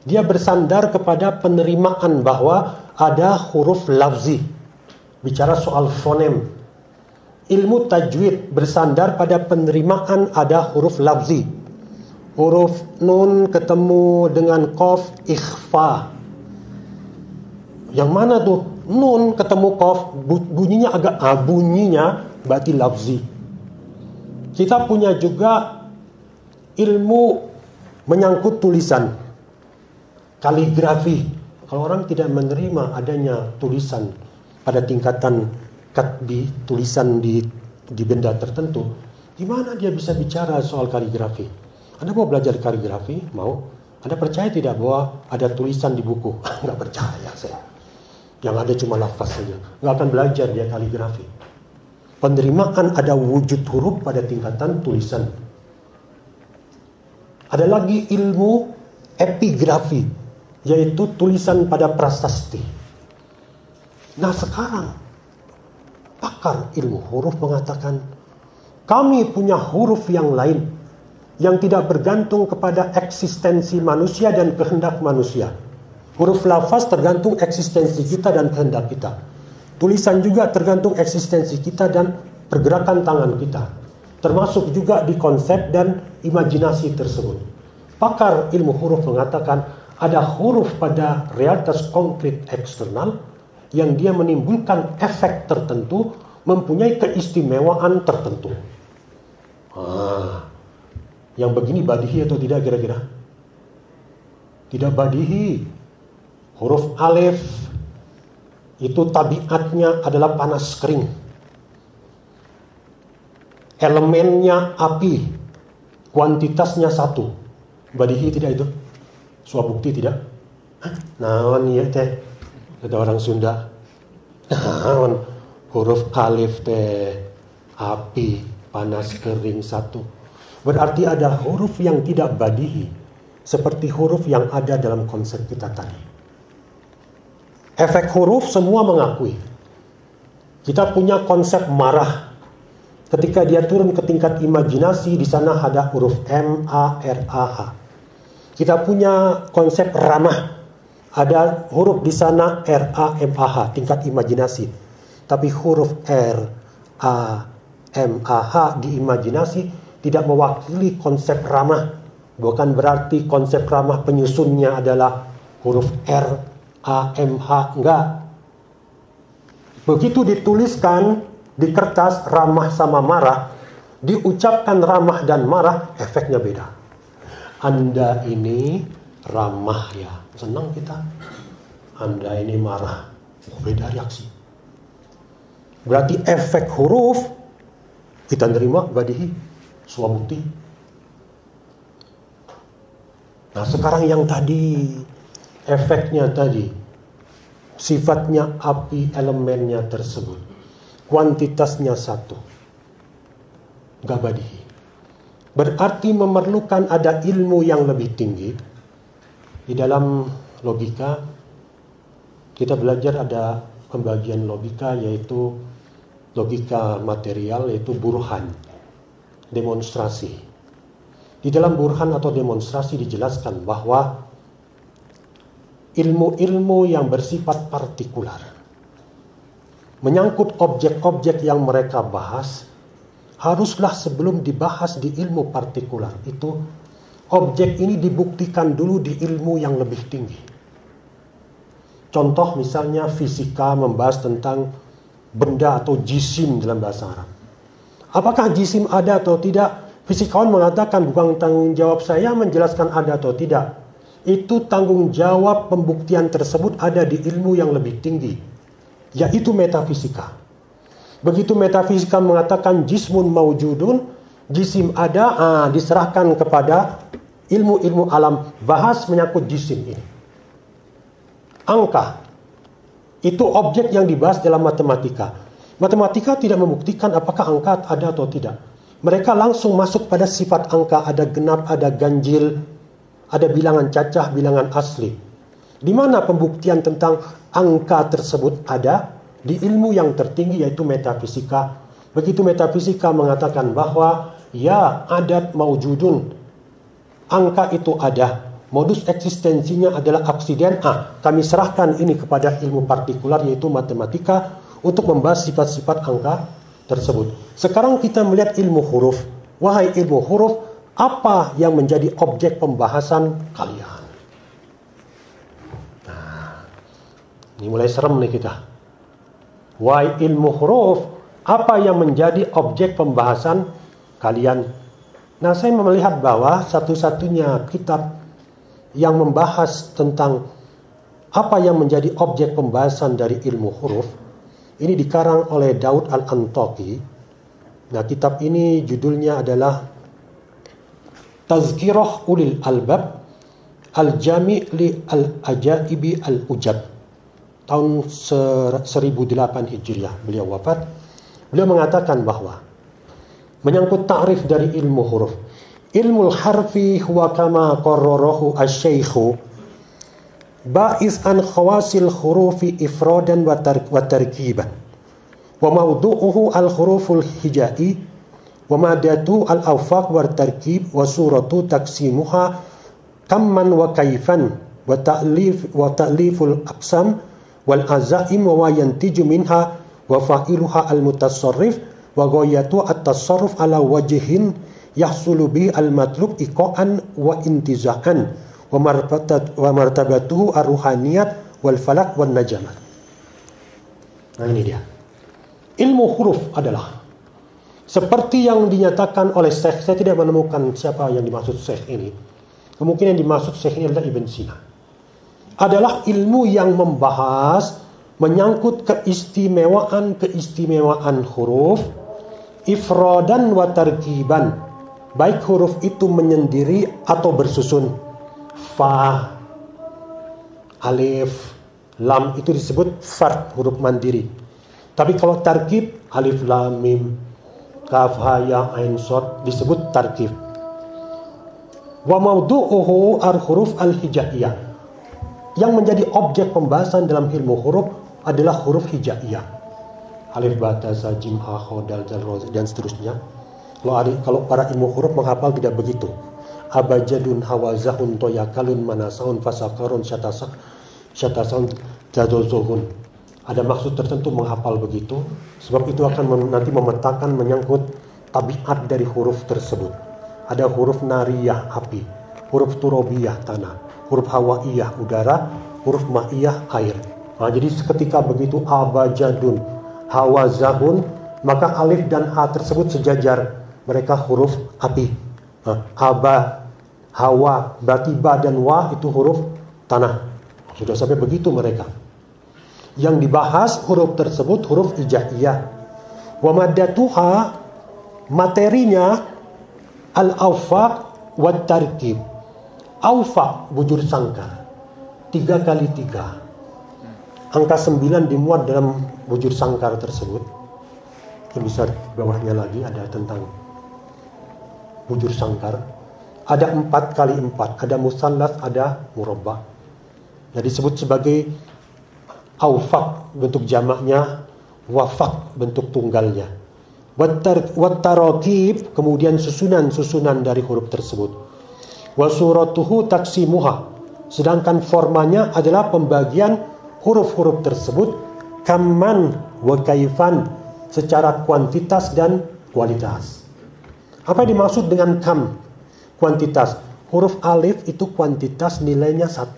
Dia bersandar kepada penerimaan bahwa ada huruf lafzi. Bicara soal fonem. Ilmu tajwid bersandar pada penerimaan ada huruf lafzi. Huruf nun ketemu dengan qaf, ikhfa. Yang mana tuh? Nun ketemu qaf, bunyinya agak bunyinya berarti lafzi. Kita punya juga ilmu menyangkut tulisan, kaligrafi. Kalau orang tidak menerima adanya tulisan pada tingkatan katbi, tulisan di benda tertentu, gimana dia bisa bicara soal kaligrafi? Anda mau belajar kaligrafi? Mau? Anda percaya tidak bahwa ada tulisan di buku? Nggak percaya saya. Yang ada cuma lafaz saja. Nggak akan belajar dia kaligrafi. Penerimaan ada wujud huruf pada tingkatan tulisan. Ada lagi ilmu epigrafi, yaitu tulisan pada prasasti. Nah, sekarang pakar ilmu huruf mengatakan, kami punya huruf yang lain yang tidak bergantung kepada eksistensi manusia dan kehendak manusia. Huruf lafaz tergantung eksistensi kita dan kehendak kita. Tulisan juga tergantung eksistensi kita dan pergerakan tangan kita. Termasuk juga di konsep dan imajinasi tersebut. Pakar ilmu huruf mengatakan ada huruf pada realitas konkret eksternal yang dia menimbulkan efek tertentu mempunyai keistimewaan tertentu. Yang begini badihi atau tidak kira-kira? Tidak badihi. Huruf alif itu tabiatnya adalah panas kering. Elemennya api, kuantitasnya 1. Badihi tidak itu? Swabukti tidak? Naon ya teh? Kata orang Sunda. Naon huruf alif teh api, panas kering 1. Berarti ada huruf yang tidak badihi, seperti huruf yang ada dalam konsep kita tadi. Efek huruf semua mengakui. Kita punya konsep marah. Ketika dia turun ke tingkat imajinasi, di sana ada huruf M, A, R, A, H. Kita punya konsep ramah. Ada huruf di sana R, A, M, A, H, tingkat imajinasi. Tapi huruf R, A, M, A, H di imajinasi tidak mewakili konsep ramah. Bukan berarti konsep ramah penyusunnya adalah huruf R, A, M, H. Enggak. Begitu dituliskan di kertas ramah sama marah, diucapkan ramah dan marah, efeknya beda. Anda ini ramah ya, senang kita. Anda ini marah, beda reaksi. Berarti efek huruf kita nerima badihi, swabukti. Nah sekarang yang tadi, efeknya tadi, sifatnya api, elemennya tersebut, kuantitasnya 1, gak badihi. Berarti memerlukan ada ilmu yang lebih tinggi. Di dalam logika kita belajar ada pembagian logika, yaitu logika material, yaitu burhan, demonstrasi. Di dalam burhan atau demonstrasi dijelaskan bahwa ilmu-ilmu yang bersifat partikular, menyangkut objek-objek yang mereka bahas, haruslah sebelum dibahas di ilmu partikular itu, objek ini dibuktikan dulu di ilmu yang lebih tinggi. Contoh misalnya fisika membahas tentang benda atau jisim dalam bahasa Arab. Apakah jisim ada atau tidak? Fisikawan mengatakan bukan tanggung jawab saya menjelaskan ada atau tidak. Itu tanggung jawab pembuktian tersebut ada di ilmu yang lebih tinggi, yaitu metafisika. Begitu metafisika mengatakan jismun maujudun, jisim ada, diserahkan kepada ilmu-ilmu alam, bahas menyangkut jisim ini. Angka, itu objek yang dibahas dalam matematika. Matematika tidak membuktikan apakah angka ada atau tidak. Mereka langsung masuk pada sifat angka, ada genap, ada ganjil, ada bilangan cacah, bilangan asli. Di mana pembuktian tentang angka tersebut ada? Di ilmu yang tertinggi, yaitu metafisika. Begitu metafisika mengatakan bahwa ya adat maujudun, angka itu ada, modus eksistensinya adalah aksiden. Kami serahkan ini kepada ilmu partikular, yaitu matematika, untuk membahas sifat-sifat angka tersebut. Sekarang kita melihat ilmu huruf. Wahai ilmu huruf, apa yang menjadi objek pembahasan kalian? Nah, ini mulai serem nih kita. Wahai ilmu huruf, apa yang menjadi objek pembahasan kalian? Nah, saya melihat bahwa satu-satunya kitab yang membahas tentang apa yang menjadi objek pembahasan dari ilmu huruf, ini dikarang oleh Daud Al-Antaqi. Nah, kitab ini judulnya adalah Tazkirah Ulil Albab Al-Jami' li Al-Ajaibi Al-Ujab. Tahun 1008 Hijriah beliau wafat. Beliau mengatakan bahwa menyangkut ta'rif dari ilmu huruf, ilmul harfi huwa kama qarrarahu asy-syaikhu ba'is an khawasil hurufi ifradan wa tarkiban wa mawdu'uhu al-huruful hijai wa madatu al-awfaq wa tarkib wa suratu taksimuha kamman wa kaifan wa ta'liful aqsam wal azaim wa yantiju minha wa fa'iluha al-mutasarrif wa ghayatu at-tasarruf ala wajhin yahsulu bi al-matlub iqa'an wa intiza'an wa martabatuhu ar-ruhaniyat wal falak wan najamat. Nah, ini dia. ilmu huruf adalah seperti yang dinyatakan oleh Syekh. Saya tidak menemukan siapa yang dimaksud Syekh ini. Kemungkinan yang dimaksud Syekh ini adalah Ibn Sina. Adalah ilmu yang membahas menyangkut keistimewaan huruf, ifradan wa tarkiban, baik huruf itu menyendiri atau bersusun. Fa, alif, lam itu disebut fard, huruf mandiri. Tapi kalau tarkib, alif, lam, mim, kaf, ha, ya, ain, shad disebut tarkib. Wa mawdu'uhu al-huruf al-hijaiyah. Yang menjadi objek pembahasan dalam ilmu huruf adalah huruf hijaiyah. Alif, ba, ta, sa, jim, ha, kha, dal, zal, ra, dan seterusnya. Kalau para ilmu huruf menghafal tidak begitu. Abajadun, hawazahun, toyakalun, manasaun, fasakarun, syatasaun, jadozohun. Ada maksud tertentu menghafal begitu, sebab itu akan nanti memetakan menyangkut tabiat dari huruf tersebut. Ada huruf nariyah, api, huruf turobiyah, tanah, huruf hawaiyah, udara, huruf ma'iyah, air. Nah, jadi seketika begitu abajadun, hawazahun, maka alif dan ha tersebut sejajar, mereka huruf api. Nah, aba, hawa, berarti ba dan wa itu huruf tanah. Sudah sampai begitu mereka. Yang dibahas huruf tersebut huruf hijaiyah. Wa maddatuha, materinya al-awfaq wa tarkib. Awfaq, bujur sangkar, 3 kali 3. Angka 9 dimuat dalam bujur sangkar tersebut. Yang bisa bawahnya lagi ada tentang bujur sangkar. Ada 4 kali 4, ada musallas, ada murabbah. Jadi disebut sebagai awfaq bentuk jamaknya, wafaq bentuk tunggalnya. Wat-tarakib kemudian susunan dari huruf tersebut. Wa suratuhu taksimuha, sedangkan formanya adalah pembagian huruf-huruf tersebut kamman wa kaifan, secara kuantitas dan kualitas. Apa yang dimaksud dengan kam? Kuantitas. Huruf alif itu kuantitas nilainya 1.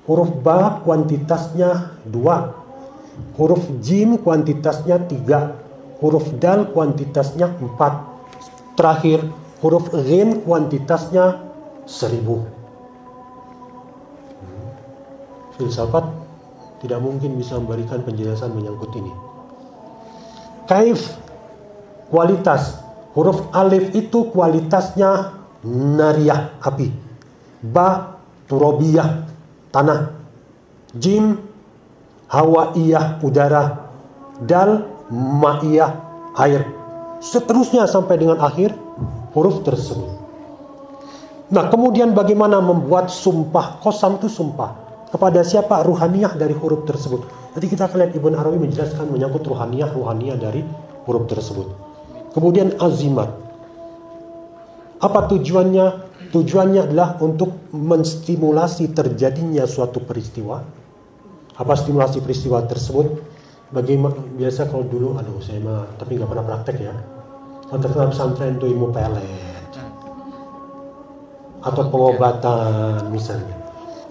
Huruf ba kuantitasnya 2. Huruf jim kuantitasnya 3. Huruf dal kuantitasnya 4. Terakhir, huruf ghin kuantitasnya 1000. Filsafat tidak mungkin bisa memberikan penjelasan menyangkut ini. Kaif, kualitas. Huruf alif itu kualitasnya nariyah, api. Ba, turobiyah, tanah. Jim, hawaiyah, udara. Dal, ma'iyah, air. Seterusnya sampai dengan akhir huruf tersebut. Nah, kemudian bagaimana membuat sumpah? Qasam itu sumpah. Kepada siapa? Ruhaniyah dari huruf tersebut. Nanti kita akan lihat Ibn Arabi menjelaskan menyangkut ruhaniyah dari huruf tersebut. Kemudian azimat. Apa tujuannya? Tujuannya adalah untuk menstimulasi terjadinya suatu peristiwa. Apa stimulasi peristiwa tersebut? Bagaimana biasa kalau dulu, saya mah tapi nggak pernah praktek ya. Kalau terkenal pesantren itu ilmu pelet atau pengobatan misalnya,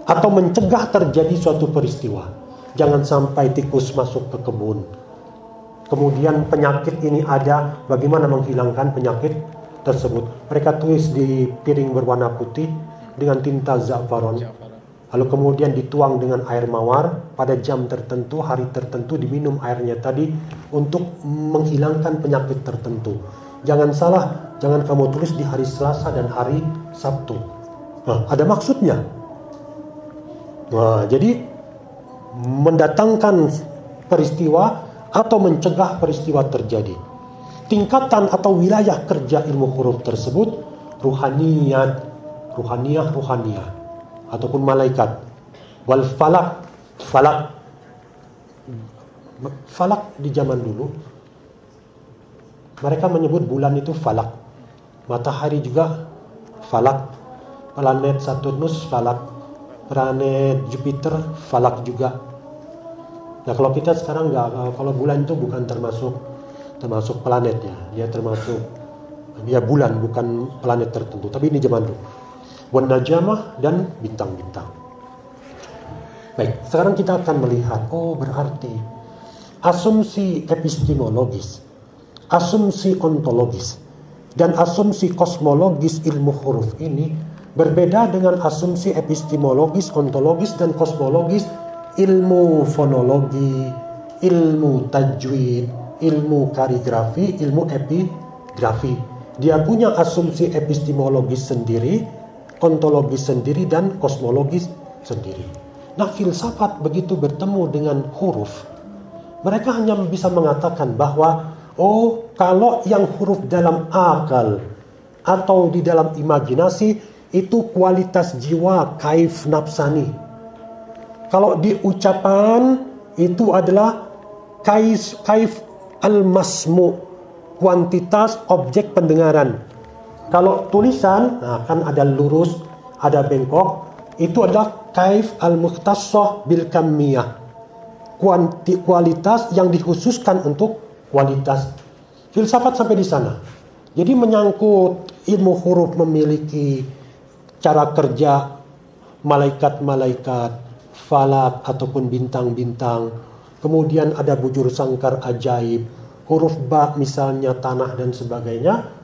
atau mencegah terjadi suatu peristiwa. Jangan sampai tikus masuk ke kebun. Kemudian penyakit ini ada, bagaimana menghilangkan penyakit tersebut? Mereka tulis di piring berwarna putih dengan tinta za'faron. Lalu kemudian dituang dengan air mawar pada jam tertentu, hari tertentu, diminum airnya tadi untuk menghilangkan penyakit tertentu. Jangan salah, jangan kamu tulis di hari Selasa dan hari Sabtu. Nah, ada maksudnya. Nah, jadi mendatangkan peristiwa atau mencegah peristiwa terjadi. Tingkatan atau wilayah kerja ilmu huruf tersebut ruhaniyah ataupun malaikat. Wal falak, falak di zaman dulu mereka menyebut bulan itu falak, matahari juga falak, planet Saturnus falak, planet Jupiter falak juga. Nah, kalau kita sekarang kalau bulan itu bukan termasuk planet ya, dia termasuk bulan, bukan planet tertentu. Tapi ini zaman dulu. Wan najamah dan bintang-bintang. Baik, sekarang kita akan melihat, berarti asumsi epistemologis, asumsi ontologis, dan asumsi kosmologis ilmu huruf ini berbeda dengan asumsi epistemologis, ontologis, dan kosmologis ilmu fonologi, ilmu tajwid, ilmu kaligrafi, ilmu epigrafi. Dia punya asumsi epistemologis sendiri, ontologis sendiri, dan kosmologis sendiri. Nah, filsafat begitu bertemu dengan huruf, mereka hanya bisa mengatakan bahwa kalau yang huruf dalam akal atau di dalam imajinasi itu kualitas jiwa, kaif nafsani. Kalau di ucapan itu adalah kaif al-masmu, kuantitas objek pendengaran. Kalau tulisan, kan ada lurus, ada bengkok, itu adalah kaif al-mukhtassah bil kammiyah, kualitas yang dikhususkan untuk kualitas. Filsafat sampai di sana. Jadi menyangkut ilmu huruf memiliki cara kerja malaikat-malaikat, falak ataupun bintang-bintang. Kemudian ada bujur sangkar ajaib, huruf ba misalnya tanah dan sebagainya.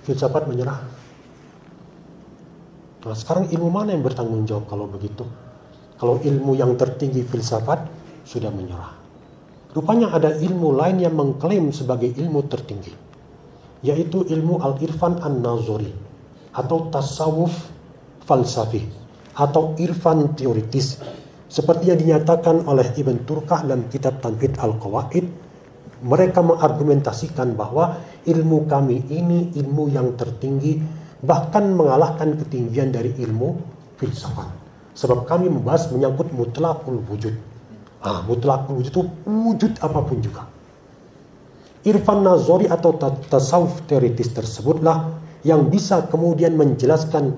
Filsafat menyerah. Nah, sekarang ilmu mana yang bertanggung jawab kalau begitu? Kalau ilmu yang tertinggi filsafat sudah menyerah. Rupanya ada ilmu lain yang mengklaim sebagai ilmu tertinggi, yaitu ilmu al-irfan an-nazari atau tasawuf falsafi atau irfan teoritis, seperti yang dinyatakan oleh Ibn Turkah dalam kitab Tanhid al-Qawaid. Mereka mengargumentasikan bahwa ilmu kami ini ilmu yang tertinggi, bahkan mengalahkan ketinggian dari ilmu filsafat, sebab kami membahas menyangkut mutlaqul wujud. Mutlaqul wujud itu wujud apapun juga. Irfan nazari atau tasawuf teoritis tersebutlah yang bisa kemudian menjelaskan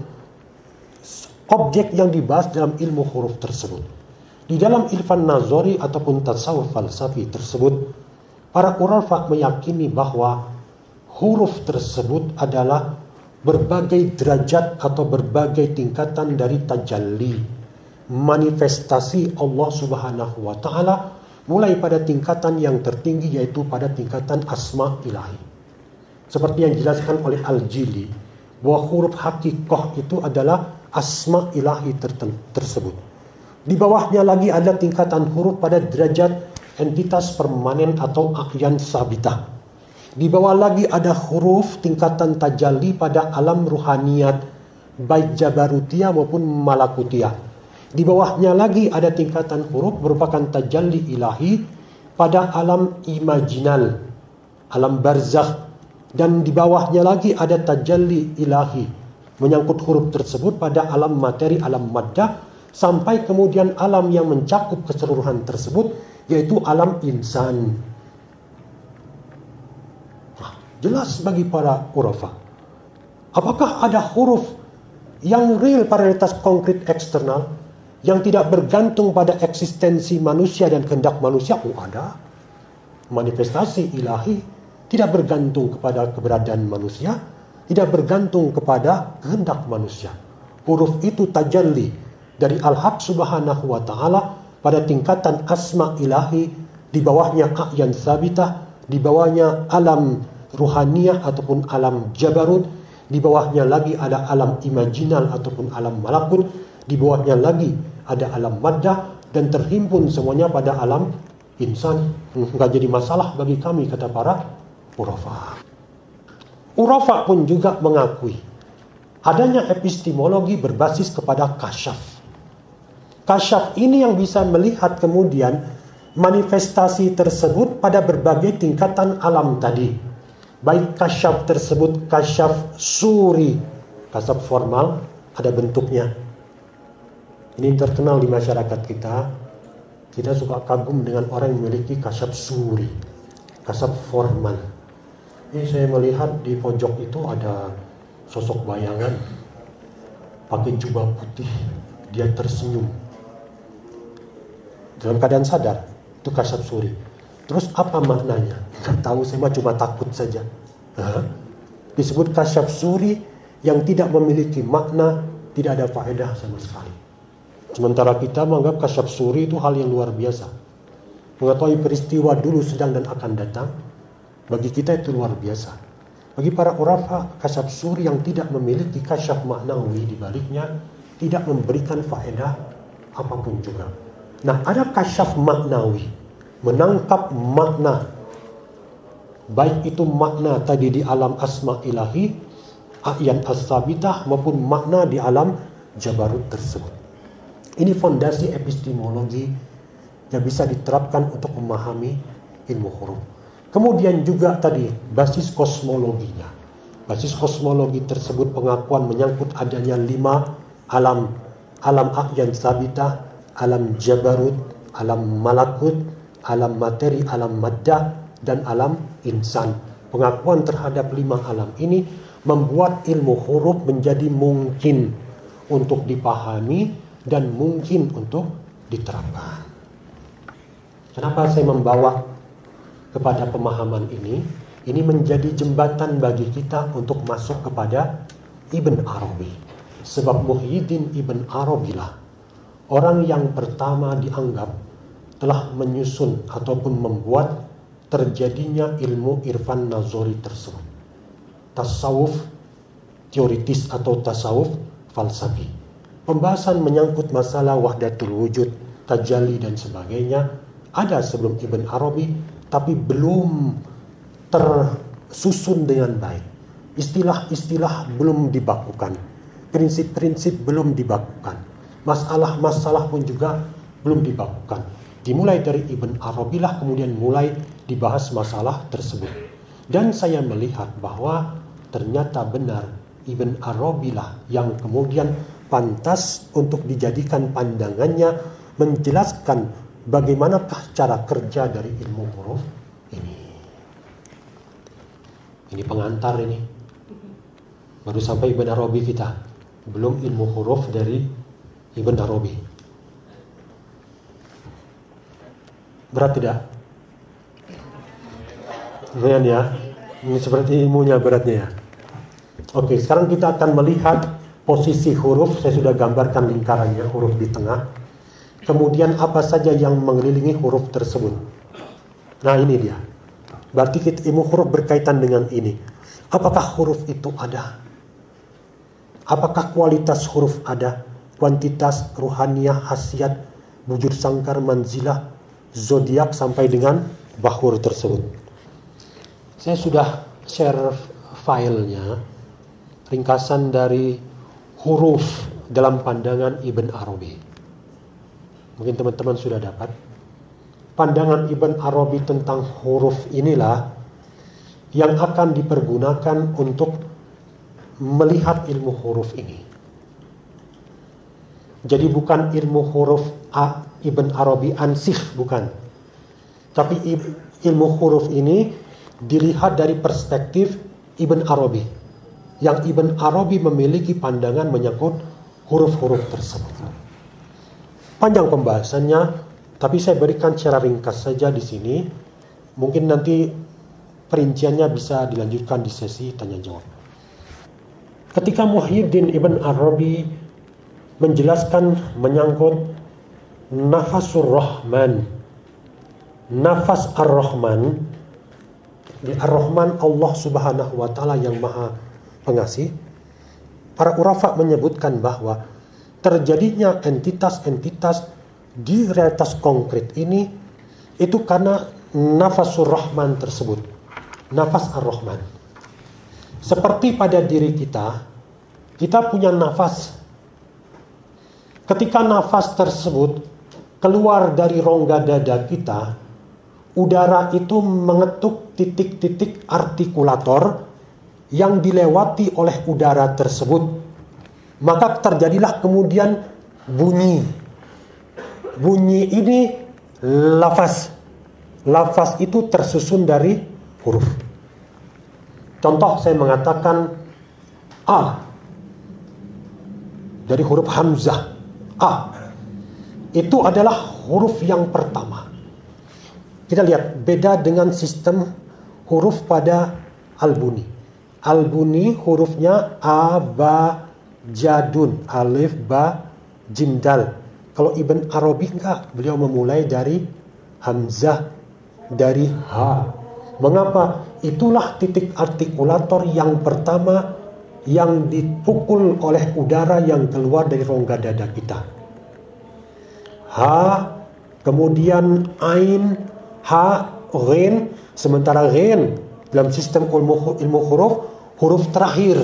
objek yang dibahas dalam ilmu huruf tersebut. Di dalam irfan nazari ataupun tasawuf falsafi tersebut, para urafa meyakini bahwa huruf tersebut adalah berbagai derajat atau berbagai tingkatan dari tajalli, manifestasi Allah Subhanahu wa Ta'ala, mulai pada tingkatan yang tertinggi yaitu pada tingkatan asma ilahi. Seperti yang dijelaskan oleh Al-Jili, bahwa huruf hakikoh itu adalah asma ilahi tersebut. Di bawahnya lagi ada tingkatan huruf pada derajat entitas permanen atau a'yan sabitah. Di bawah lagi ada huruf tingkatan tajalli pada alam ruhaniyat, baik jabarutiyah maupun malakutiyah. Di bawahnya lagi ada tingkatan huruf merupakan tajalli ilahi pada alam imajinal, alam barzakh. Dan di bawahnya lagi ada tajalli ilahi menyangkut huruf tersebut pada alam materi, alam maddah, sampai kemudian alam yang mencakup keseluruhan tersebut yaitu alam insan. Jelas bagi para urafa. Apakah ada huruf yang real pada realitas konkret eksternal yang tidak bergantung pada eksistensi manusia dan kehendak manusia? Ada. Manifestasi ilahi tidak bergantung kepada keberadaan manusia, tidak bergantung kepada kehendak manusia. Huruf itu tajalli dari Al-Haq Subhanahu wa Ta'ala pada tingkatan asma ilahi, di bawahnya a'yan sabitah, di bawahnya alam ruhaniyah ataupun alam jabarut, di bawahnya lagi ada alam imajinal ataupun alam malakut, di bawahnya lagi ada alam maddah, dan terhimpun semuanya pada alam insan. Enggak jadi masalah bagi kami, kata para urafa. Urafa pun juga mengakui adanya epistemologi berbasis kepada kasyaf. Kasyaf ini yang bisa melihat kemudian manifestasi tersebut pada berbagai tingkatan alam tadi. Baik kasyaf tersebut kasyaf suri, kasyaf formal, ada bentuknya. Ini terkenal di masyarakat kita. Kita suka kagum dengan orang yang memiliki kasyaf suri, kasyaf formal. Ini saya melihat di pojok itu ada sosok bayangan pakai jubah putih, dia tersenyum dalam keadaan sadar. Itu kasyaf suri. Terus apa maknanya? Nggak tahu, saya cuma takut saja. Disebut kasyaf suri yang tidak memiliki makna, tidak ada faedah sama sekali. Sementara kita menganggap kasyaf suri itu hal yang luar biasa. mengetahui peristiwa dulu, sedang, dan akan datang, bagi kita itu luar biasa. Bagi para urafa, kasyaf suri yang tidak memiliki kasyaf maknawi di baliknya tidak memberikan faedah apapun juga. Nah, ada kasyaf maknawi, menangkap makna, baik itu makna tadi di alam asma ilahi, a'yan as-sabitah, maupun makna di alam jabarut tersebut. Ini fondasi epistemologi yang bisa diterapkan untuk memahami ilmu huruf. Kemudian juga tadi basis kosmologinya. Basis kosmologi tersebut pengakuan menyangkut adanya 5 alam. Alam a'yan sabitah, alam jabarut, alam malakut, alam materi, alam maddah, dan alam insan. Pengakuan terhadap 5 alam ini membuat ilmu huruf menjadi mungkin untuk dipahami dan mungkin untuk diterapkan. Kenapa saya membawa kepada pemahaman ini? Ini menjadi jembatan bagi kita untuk masuk kepada Ibn Arabi. Sebab Muhyiddin Ibn Arabi lah orang yang pertama dianggap telah menyusun ataupun membuat terjadinya ilmu irfan nazori tersebut. Tasawuf teoritis atau tasawuf falsafi. Pembahasan menyangkut masalah wahdatul wujud, tajalli dan sebagainya ada sebelum Ibn Arabi, tapi belum tersusun dengan baik. Istilah-istilah belum dibakukan, prinsip-prinsip belum dibakukan, masalah-masalah pun juga belum dibakukan. Dimulai dari Ibn Arabi lah kemudian mulai dibahas masalah tersebut. Dan saya melihat bahwa ternyata benar Ibn Arabi lah yang kemudian pantas untuk dijadikan pandangannya menjelaskan bagaimanakah cara kerja dari ilmu huruf ini. Ini pengantar ini. Baru sampai Ibn Arabi kita. Belum ilmu huruf dari Ibn Arabi. Berat tidak? Lumayan ya. Ini seperti ilmunya beratnya ya. Oke, sekarang kita akan melihat posisi huruf. Saya sudah gambarkan lingkarannya, huruf di tengah. Kemudian apa saja yang mengelilingi huruf tersebut. Nah ini dia. Berarti ilmu huruf berkaitan dengan ini. Apakah huruf itu ada? Apakah kualitas huruf ada? Kuantitas, ruhaniyah, khasiat, bujur sangkar, manzilah, zodiak sampai dengan bahur tersebut. Saya sudah share filenya, ringkasan dari huruf dalam pandangan Ibn Arabi. Mungkin teman-teman sudah dapat. Pandangan Ibn Arabi tentang huruf inilah yang akan dipergunakan untuk melihat ilmu huruf ini. Jadi bukan ilmu huruf Ibn Arabi ansih, bukan. Tapi ilmu huruf ini dilihat dari perspektif Ibn Arabi. Yang Ibn Arabi memiliki pandangan menyangkut huruf-huruf tersebut. Panjang pembahasannya, tapi saya berikan secara ringkas saja di sini. Mungkin nanti perinciannya bisa dilanjutkan di sesi tanya jawab. Ketika Muhyiddin Ibn Arabi menjelaskan menyangkut nafasur Rahman, nafas Ar-Rahman, di Ar-Rahman Allah Subhanahu wa Ta'ala yang Maha Pengasih, para urafa menyebutkan bahwa terjadinya entitas-entitas di realitas konkret ini itu karena nafasur Rahman tersebut, nafas Ar-Rahman. Seperti pada diri kita punya nafas. Ketika nafas tersebut keluar dari rongga dada kita, udara itu mengetuk titik-titik artikulator yang dilewati oleh udara tersebut. Maka terjadilah kemudian bunyi. Bunyi ini lafaz. Lafaz itu tersusun dari huruf. Contoh saya mengatakan A. Dari huruf hamzah. A. Itu adalah huruf yang pertama. Kita lihat beda dengan sistem huruf pada Al-Buni. Al-Buni hurufnya A, Ba, Jadun, Alif, Ba, Jim, Dal. Kalau Ibn Arabi enggak, beliau memulai dari hamzah dari ha. Mengapa? Itulah titik artikulator yang pertama yang dipukul oleh udara yang keluar dari rongga dada kita. Ha, kemudian ain, ha, ghin. Sementara ghin dalam sistem ilmu huruf terakhir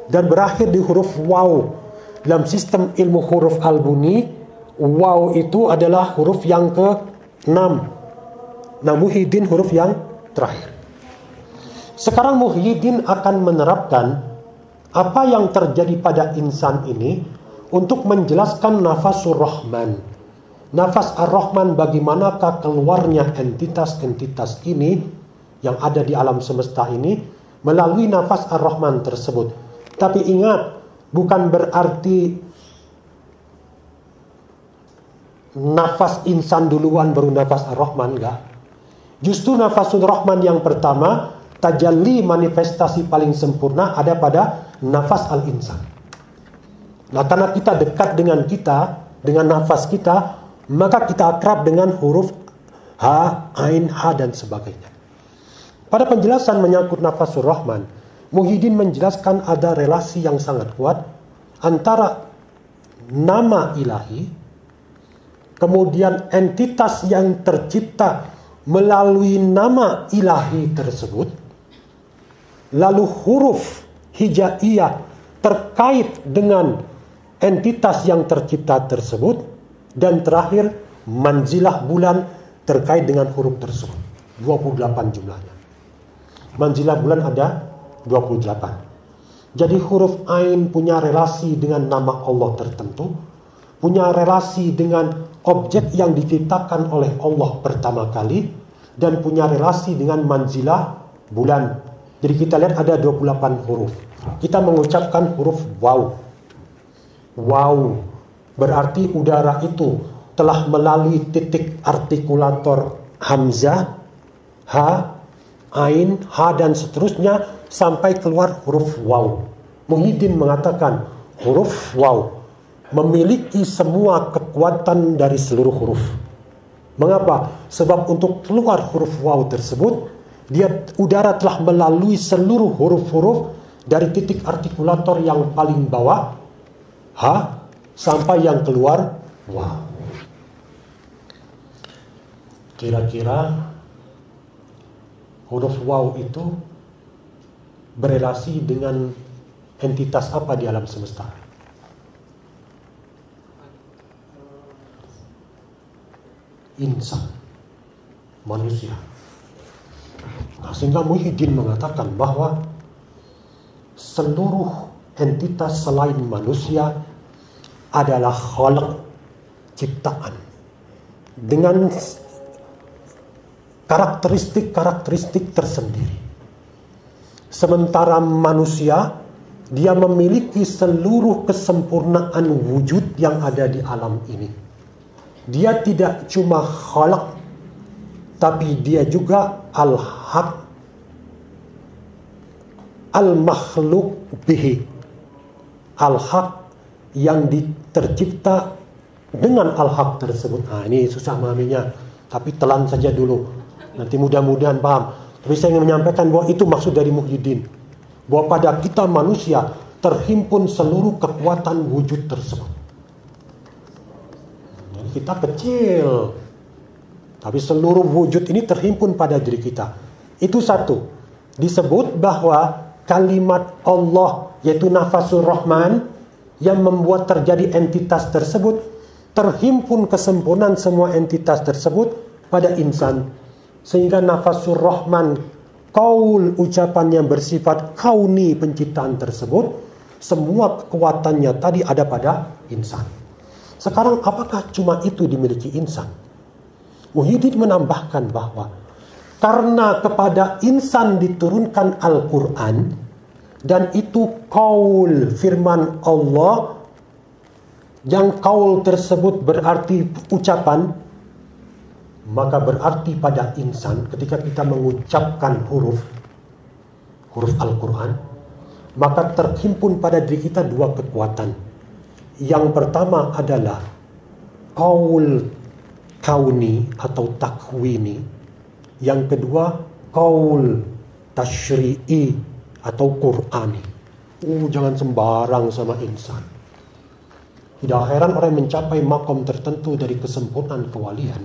dan berakhir di huruf waw. Dalam sistem ilmu huruf al-buni, waw itu adalah huruf yang ke-6. Nah, Muhyiddin huruf yang terakhir. Sekarang Muhyiddin akan menerapkan apa yang terjadi pada insan ini untuk menjelaskan nafasur rahman. Nafas ar-Rahman, bagaimanakah keluarnya entitas-entitas ini yang ada di alam semesta ini melalui nafas ar-Rahman tersebut. Tapi ingat, bukan berarti nafas insan duluan baru nafas ar-Rahman, enggak. Justru nafasul Rahman yang pertama, tajalli manifestasi paling sempurna ada pada nafas al-insan. Nah, karena kita dekat dengan nafas kita, maka kita akrab dengan huruf ha, ain, ha, dan sebagainya. Pada penjelasan menyangkut nafasur Rahman, Muhyiddin menjelaskan ada relasi yang sangat kuat antara nama ilahi, kemudian entitas yang tercipta melalui nama ilahi tersebut, lalu huruf hijaiyah terkait dengan entitas yang tercipta tersebut, dan terakhir manzilah bulan terkait dengan huruf tersebut. 28 jumlahnya. Manzilah bulan ada 28. Jadi huruf ain punya relasi dengan nama Allah tertentu, punya relasi dengan objek yang diciptakan oleh Allah pertama kali, dan punya relasi dengan manzilah bulan. Jadi kita lihat ada 28 huruf. Kita mengucapkan huruf waw. Waw berarti udara itu telah melalui titik artikulator hamzah, ha, ain, ha, dan seterusnya sampai keluar huruf waw. Muhyiddin mengatakan huruf waw memiliki semua kekuatan dari seluruh huruf. Mengapa? Sebab untuk keluar huruf waw tersebut, udara telah melalui seluruh huruf-huruf dari titik artikulator yang paling bawah, ha, sampai yang keluar waw. Kira-kira huruf waw itu berelasi dengan entitas apa di alam semesta? Insan, manusia. Nah, sehingga Muhyiddin mengatakan bahwa seluruh entitas selain manusia adalah khalq, ciptaan, dengan karakteristik-karakteristik tersendiri. Sementara manusia, dia memiliki seluruh kesempurnaan wujud yang ada di alam ini. Dia tidak cuma khalq, tapi dia juga al-haq, al-makhluk bihi, al-haq yang tercipta dengan al-haq tersebut. Nah, ini susah memahaminya, tapi telan saja dulu, nanti mudah-mudahan paham. Tapi saya ingin menyampaikan bahwa itu maksud dari Muhyiddin, bahwa pada kita manusia terhimpun seluruh kekuatan wujud tersebut. Jadi kita kecil, tapi seluruh wujud ini terhimpun pada diri kita. Itu satu. Disebut bahwa kalimat Allah, yaitu nafasur Rahman, yang membuat terjadi entitas tersebut, terhimpun kesempurnaan semua entitas tersebut pada insan. Sehingga nafasur Rahman, qaul, ucapan yang bersifat kauni penciptaan tersebut, semua kekuatannya tadi ada pada insan. Sekarang apakah cuma itu dimiliki insan? Muhyiddin menambahkan bahwa karena kepada insan diturunkan Al-Quran, dan itu qaul, firman Allah, yang qaul tersebut berarti ucapan, maka berarti pada insan ketika kita mengucapkan huruf Al-Quran, maka terhimpun pada diri kita dua kekuatan. Yang pertama adalah qaul kauni atau takwini. Yang kedua qaul tasyri'i atau Qur'ani. Jangan sembarang sama insan. Tidak heran orang yang mencapai makom tertentu dari kesempurnaan kewalian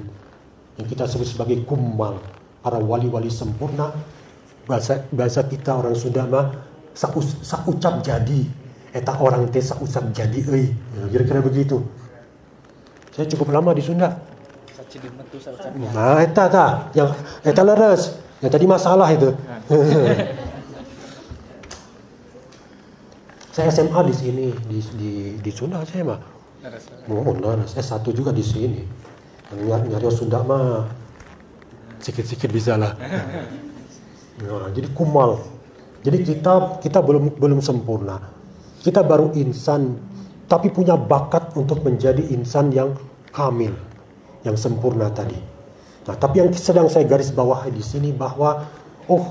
yang kita sebut sebagai kumal, para wali-wali sempurna. Bahasa kita orang Sunda mah saucap jadi. Eta orang teh saucap jadi euy. Kira-kira begitu. Saya cukup lama di Sunda. Nah, yang eta leres. Yang tadi masalah itu. Saya SMA di sini di Sunda saya mah. Leres. S1 juga di sini. Nyari Sunda mah sedikit-sedikit bisa lah. Nah, jadi kumal. Jadi kita belum sempurna. Kita baru insan, tapi punya bakat untuk menjadi insan yang kamil, yang sempurna tadi. Nah, tapi yang sedang saya garis bawahi di sini bahwa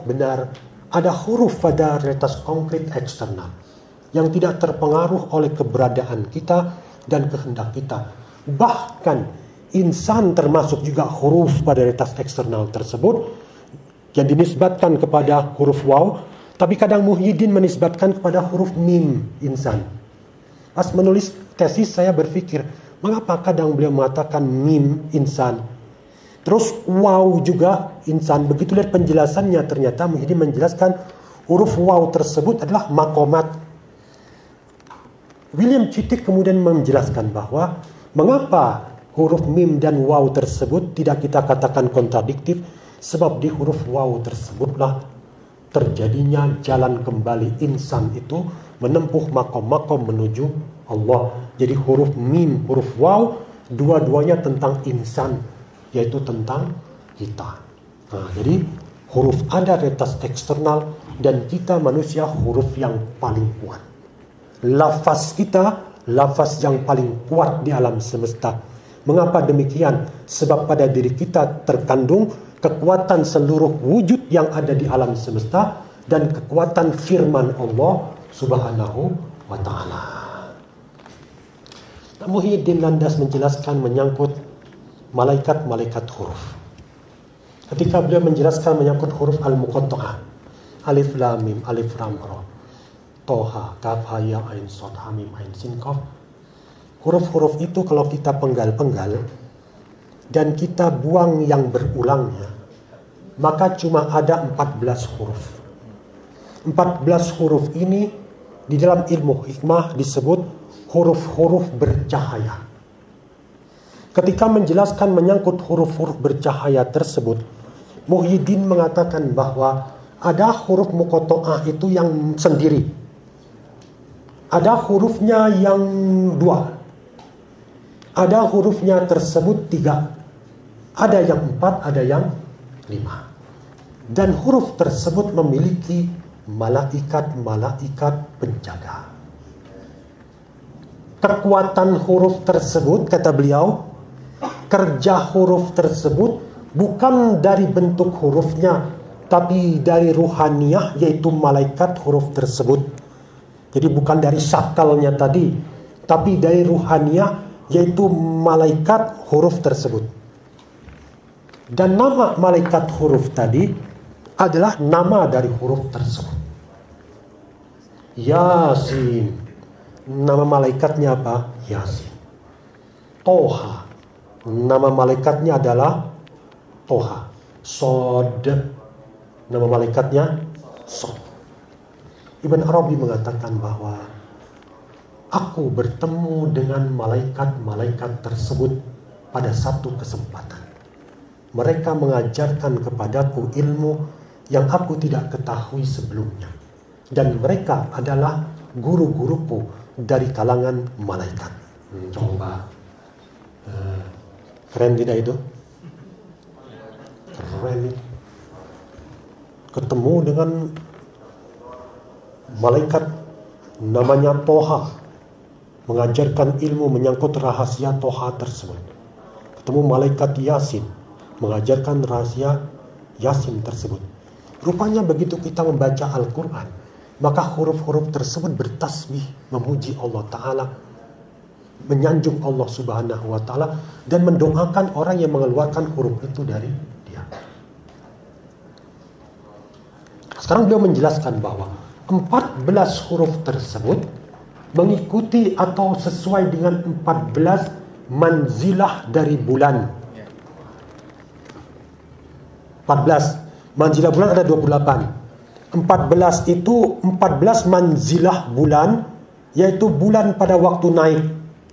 benar ada huruf pada realitas konkret eksternal yang tidak terpengaruh oleh keberadaan kita dan kehendak kita. Bahkan insan termasuk juga huruf pada realitas eksternal tersebut yang dinisbatkan kepada huruf waw, tapi kadang Muhyiddin menisbatkan kepada huruf mim insan. Pas menulis tesis saya berpikir, mengapa kadang beliau mengatakan mim insan, terus waw juga insan. Begitu lihat penjelasannya, ternyata Muhyiddin menjelaskan huruf waw tersebut adalah makomat. William Chittick kemudian menjelaskan bahwa mengapa huruf mim dan waw tersebut tidak kita katakan kontradiktif, sebab di huruf waw tersebutlah terjadinya jalan kembali insan itu menempuh makom-makom menuju Allah. Jadi huruf mim, huruf waw, dua-duanya tentang insan, yaitu tentang kita. Nah, jadi huruf ada realitas eksternal dan kita manusia huruf yang paling kuat. Lafaz kita, lafaz yang paling kuat di alam semesta. Mengapa demikian? Sebab pada diri kita terkandung kekuatan seluruh wujud yang ada di alam semesta dan kekuatan firman Allah Subhanahu wa ta'ala. Muhyiddin landas menjelaskan menyangkut malaikat-malaikat huruf. Ketika beliau menjelaskan menyangkut huruf al-muqatta'ah, alif lam mim, alif lam ra, toha, kaf, ha, ya, ain, shad, ha, mim, ain, sin, qaf. Huruf-huruf itu kalau kita penggal-penggal dan kita buang yang berulangnya, maka cuma ada 14 huruf. 14 huruf ini di dalam ilmu hikmah disebut huruf-huruf bercahaya. Ketika menjelaskan menyangkut huruf-huruf bercahaya tersebut, Muhyiddin mengatakan bahwa ada huruf muqatta'ah itu yang sendiri. Ada hurufnya yang 2. Ada hurufnya tersebut 3. Ada yang 4, ada yang 5. Dan huruf tersebut memiliki malaikat-malaikat penjaga. Kekuatan huruf tersebut, kata beliau, kerja huruf tersebut bukan dari bentuk hurufnya, tapi dari ruhaniyah, yaitu malaikat huruf tersebut. Jadi bukan dari syakalnya tadi, tapi dari ruhaniyah, yaitu malaikat huruf tersebut. Dan nama malaikat huruf tadi adalah nama dari huruf tersebut. Yasin, nama malaikatnya apa? Yasin. Toha, nama malaikatnya adalah Toha. Shad, nama malaikatnya Shad. Ibn Arabi mengatakan bahwa aku bertemu dengan malaikat-malaikat tersebut pada satu kesempatan. Mereka mengajarkan kepadaku ilmu yang aku tidak ketahui sebelumnya. Dan mereka adalah guru-guruku dari kalangan malaikat. Coba. Keren tidak itu? Keren. Ketemu dengan malaikat namanya Toha, mengajarkan ilmu menyangkut rahasia Toha tersebut. Ketemu malaikat Yasin, mengajarkan rahasia Yasin tersebut. Rupanya begitu kita membaca Al-Quran, maka huruf-huruf tersebut bertasbih memuji Allah Ta'ala. menyanjung Allah Subhanahu wa taala dan mendoakan orang yang mengeluarkan huruf itu dari dia. Sekarang beliau menjelaskan bahwa 14 huruf tersebut mengikuti atau sesuai dengan 14 manzilah dari bulan. 14 manzilah bulan ada 28. 14 itu 14 manzilah bulan, yaitu bulan pada waktu naik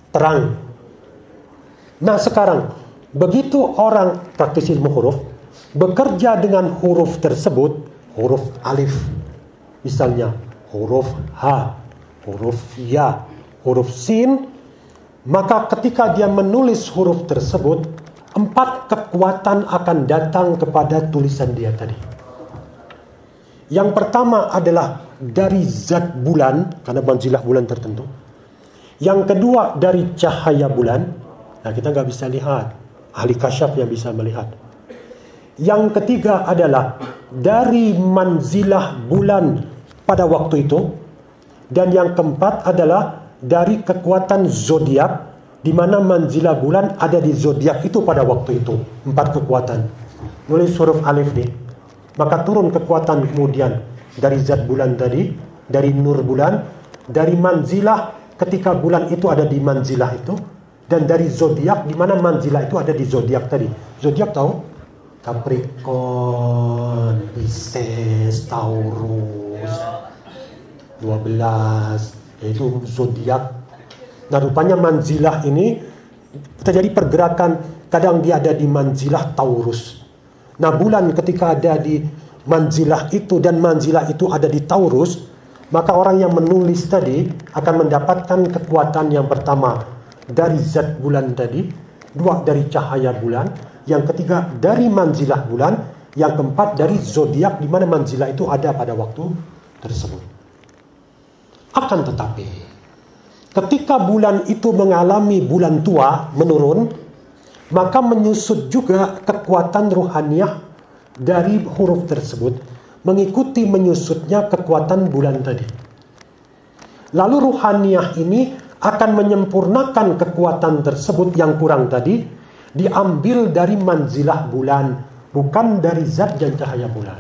terang. Nah sekarang, begitu orang praktisi ilmu huruf bekerja dengan huruf tersebut, huruf alif, misalnya huruf H, huruf Ya, huruf Sin, maka ketika dia menulis huruf tersebut, 4 kekuatan akan datang kepada tulisan dia tadi. Yang pertama adalah dari zat bulan, karena manzilah bulan tertentu. Yang kedua dari cahaya bulan. Nah kita nggak bisa lihat, ahli kasyaf yang bisa melihat. Yang ketiga adalah dari manzilah bulan pada waktu itu. Dan yang keempat adalah dari kekuatan zodiak, di mana manzilah bulan ada di zodiak itu pada waktu itu. 4 kekuatan. Nulis huruf alif nih, maka turun kekuatan kemudian dari zat bulan tadi, dari nur bulan, dari manzilah ketika bulan itu ada di manzilah itu, dan dari zodiak di mana manzilah itu ada di zodiak tadi. Zodiak tahu? Capricorn, Pisces, Taurus, 12, yaitu zodiak. Nah rupanya manzilah ini terjadi pergerakan, kadang dia ada di manzilah Taurus. Nah bulan ketika ada di manzilah itu dan manzilah itu ada di Taurus, maka orang yang menulis tadi akan mendapatkan kekuatan yang pertama dari zat bulan tadi, 2 dari cahaya bulan, yang ketiga dari manzilah bulan, yang keempat dari zodiak di mana manzilah itu ada pada waktu tersebut. Akan tetapi, ketika bulan itu mengalami bulan tua menurun, maka menyusut juga kekuatan ruhaniyah dari huruf tersebut, mengikuti menyusutnya kekuatan bulan tadi. Lalu ruhaniyah ini akan menyempurnakan kekuatan tersebut yang kurang tadi, diambil dari manzilah bulan, bukan dari zat dan cahaya bulan.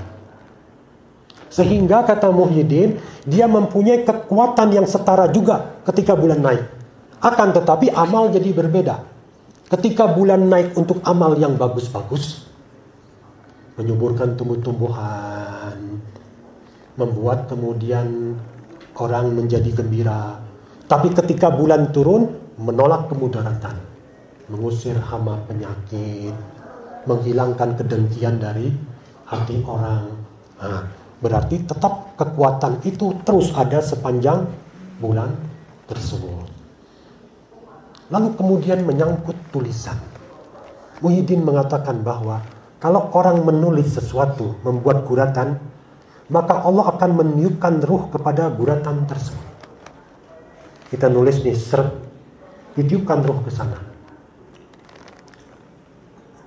Sehingga kata Muhyiddin, dia mempunyai kekuatan yang setara juga ketika bulan naik. Akan tetapi amal jadi berbeda. Ketika bulan naik untuk amal yang bagus-bagus, menyuburkan tumbuh-tumbuhan, membuat kemudian orang menjadi gembira. Tapi ketika bulan turun, menolak kemudaratan, mengusir hama penyakit, menghilangkan kedengkian dari hati orang. Nah, berarti tetap kekuatan itu terus ada sepanjang bulan tersebut. Lalu kemudian menyangkut tulisan. Muhyiddin mengatakan bahwa kalau orang menulis sesuatu, membuat guratan, maka Allah akan meniupkan ruh kepada guratan tersebut. Kita nulis nih, seret, ditiupkan ruh ke sana.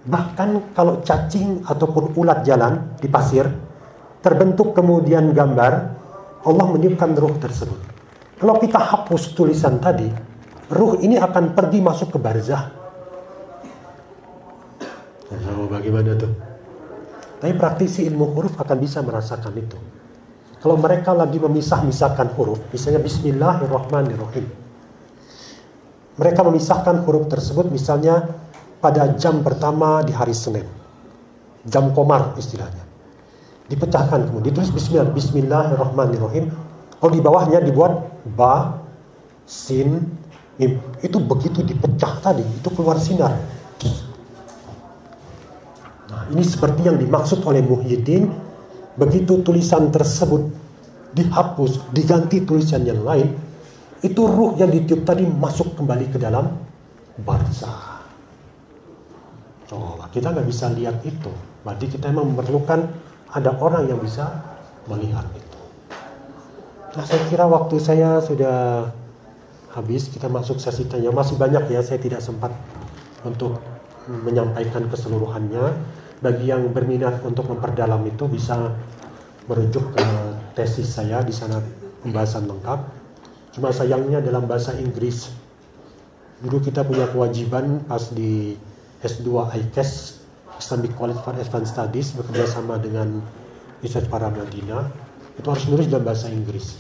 Bahkan kalau cacing ataupun ulat jalan di pasir, terbentuk kemudian gambar, Allah meniupkan ruh tersebut. Kalau kita hapus tulisan tadi, ruh ini akan pergi masuk ke barzah. Oh, bagaimana tuh? Tapi praktisi ilmu huruf akan bisa merasakan itu. Kalau mereka lagi memisah-misahkan huruf, misalnya Bismillahirrahmanirrahim, mereka memisahkan huruf tersebut misalnya pada jam pertama di hari Senin, jam komar istilahnya, dipecahkan kemudian ditulis Bismillahirrahmanirrahim. Kalau di bawahnya dibuat ba, sin, mim. Itu begitu dipecah tadi, itu keluar sinar. Nah, ini seperti yang dimaksud oleh Muhyiddin. Begitu tulisan tersebut dihapus, diganti tulisan yang lain, itu ruh yang ditiup tadi masuk kembali ke dalam barzah. Coba, kita nggak bisa lihat itu. Berarti kita memang memerlukan ada orang yang bisa melihat itu. Nah, saya kira waktu saya sudah habis. Kita masuk sesi tanya. Masih banyak ya, saya tidak sempat untuk menyampaikan keseluruhannya. Bagi yang berminat untuk memperdalam itu bisa merujuk ke tesis saya, di sana pembahasan lengkap. Cuma sayangnya dalam bahasa Inggris. Dulu kita punya kewajiban pas di S2 ICAS, Islamic College for Advanced Studies, bekerja sama dengan Universitas Paramadina, itu harus nulis dalam bahasa Inggris.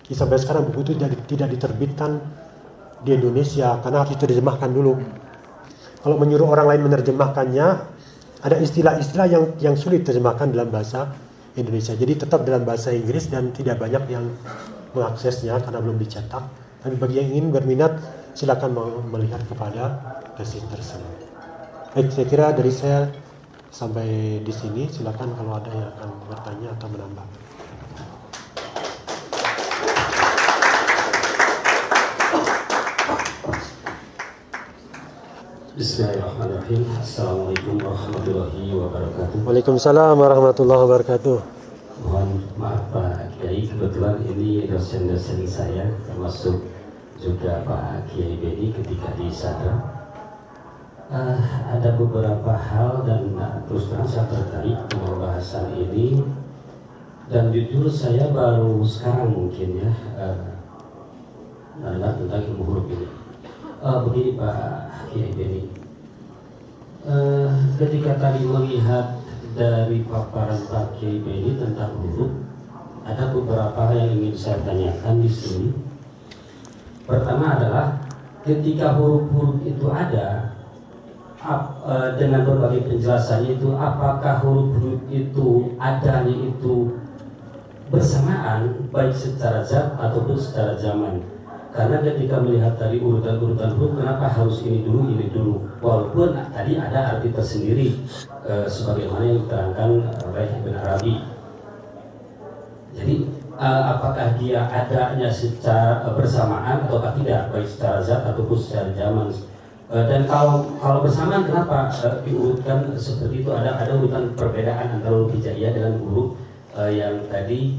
Jadi sampai sekarang buku itu tidak diterbitkan di Indonesia karena harus diterjemahkan dulu. Kalau menyuruh orang lain menerjemahkannya, ada istilah-istilah yang sulit diterjemahkan dalam bahasa Indonesia. Jadi tetap dalam bahasa Inggris dan tidak banyak yang mengaksesnya karena belum dicetak. Tapi bagi yang ingin berminat, silakan melihat kepada tesis tersebut. Baik, saya kira dari saya sampai di sini. Silakan kalau ada yang akan bertanya atau menambah. Bismillahirrahmanirrahim. Assalamualaikum warahmatullahi wabarakatuh. Waalaikumsalam warahmatullahi wabarakatuh. Mohon maaf Pak Kiai, kebetulan ini dosen-dosen saya, termasuk juga Pak Kiai Beni ketika di Sadra. Ada beberapa hal dan terus terang saya tertarik dengan bahasan ini, dan jujur saya baru sekarang mungkin ya mendengar tentang ilmu huruf ini. Begini Pak Kiai Beni, ketika tadi melihat dari paparan Pak Kiai Beni tentang huruf, ada beberapa hal yang ingin saya tanyakan di sini. Pertama adalah ketika huruf-huruf itu ada, dengan berbagai penjelasannya itu, apakah huruf-huruf itu adanya itu bersamaan baik secara zat ataupun secara zaman? Karena ketika melihat tadi urutan-urutan huruf, kenapa harus ini dulu, walaupun tadi ada arti tersendiri sebagaimana yang diterangkan oleh Ibn Arabi. Jadi apakah dia adanya secara bersamaan atau tidak, baik secara zat ataupun secara zaman? Dan kalau bersamaan, kenapa diurutkan seperti itu? Ada urutan perbedaan antara huruf hijaiyah dengan huruf yang tadi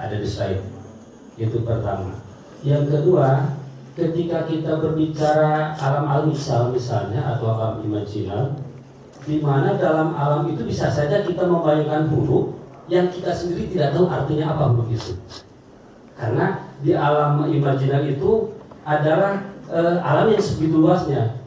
ada di slide. Itu pertama. Yang kedua, ketika kita berbicara alam misalnya atau alam imajinal, di mana dalam alam itu bisa saja kita membayangkan huruf yang kita sendiri tidak tahu artinya apa huruf itu. Karena di alam imajinal itu adalah alam yang segitu luasnya.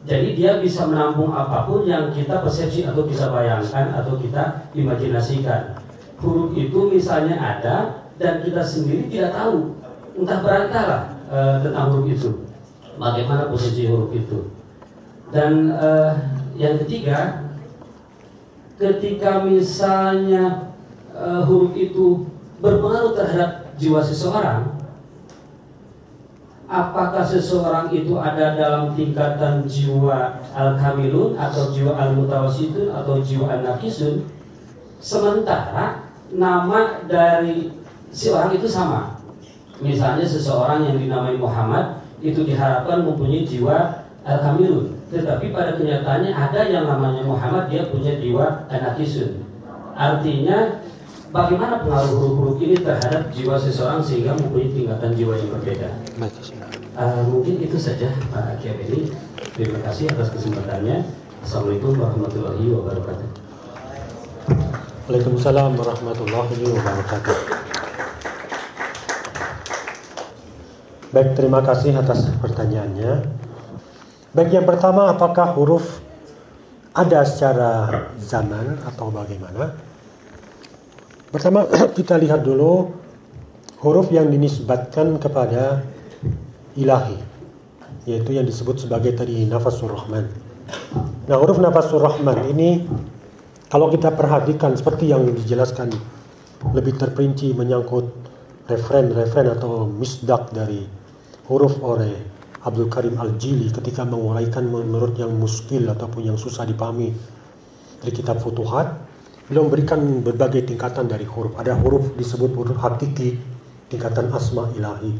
Jadi dia bisa menampung apapun yang kita persepsi atau kita bayangkan atau kita imajinasikan. Huruf itu misalnya ada dan kita sendiri tidak tahu, entah berantara tentang huruf itu, bagaimana posisi huruf itu. Dan yang ketiga, ketika misalnya huruf itu berpengaruh terhadap jiwa seseorang, apakah seseorang itu ada dalam tingkatan jiwa al-kamilun atau jiwa al-mutawasitun atau jiwa al-naqisun, sementara nama dari si orang itu sama. Misalnya seseorang yang dinamai Muhammad itu diharapkan mempunyai jiwa al-kamilun, tetapi pada kenyataannya ada yang namanya Muhammad, dia punya jiwa al-naqisun. Artinya bagaimana pengaruh huruf-huruf ini terhadap jiwa seseorang sehingga mempunyai tingkatan jiwa yang berbeda. Mungkin itu saja Pak Kiai Beni. Terima kasih atas kesempatannya. Assalamualaikum warahmatullahi wabarakatuh. Waalaikumsalam warahmatullahi wabarakatuh. Baik, terima kasih atas pertanyaannya. Baik, yang pertama, apakah huruf ada secara zaman atau bagaimana? Pertama, kita lihat dulu huruf yang dinisbatkan kepada ilahi, yaitu yang disebut sebagai tadi nafasur rahman. Nah, huruf nafasur rahman ini kalau kita perhatikan seperti yang dijelaskan lebih terperinci menyangkut referen atau misdak dari huruf oleh Abdul Karim Al-Jili ketika menguraikan menurut yang muskil ataupun yang susah dipahami dari kitab Futuhat. Beliau memberikan berbagai tingkatan dari huruf. Ada huruf disebut huruf hakiki, tingkatan asma ilahi.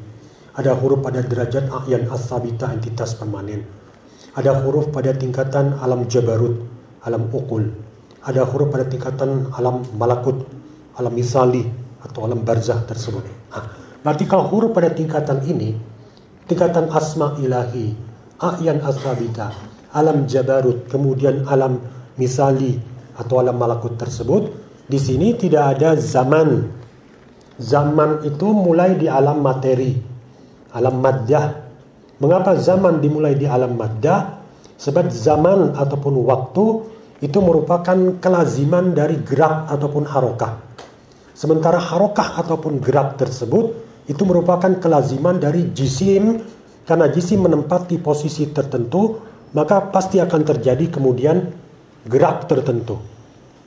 Ada huruf pada derajat a'yan as-sabita, entitas permanen. Ada huruf pada tingkatan alam jabarut, alam ukul. Ada huruf pada tingkatan alam malakut, alam misali atau alam barzah tersebut. Berarti kalau huruf pada tingkatan ini, tingkatan asma ilahi, a'yan as-sabita, alam jabarut, kemudian alam misali atau alam malakut tersebut, di sini tidak ada zaman. Zaman itu mulai di alam materi, alam maddah, Mengapa zaman dimulai di alam maddah? Sebab zaman ataupun waktu itu merupakan kelaziman dari gerak ataupun harokah. Sementara harokah ataupun gerak tersebut itu merupakan kelaziman dari jisim. Karena jisim menempati posisi tertentu, maka pasti akan terjadi kemudian gerak tertentu.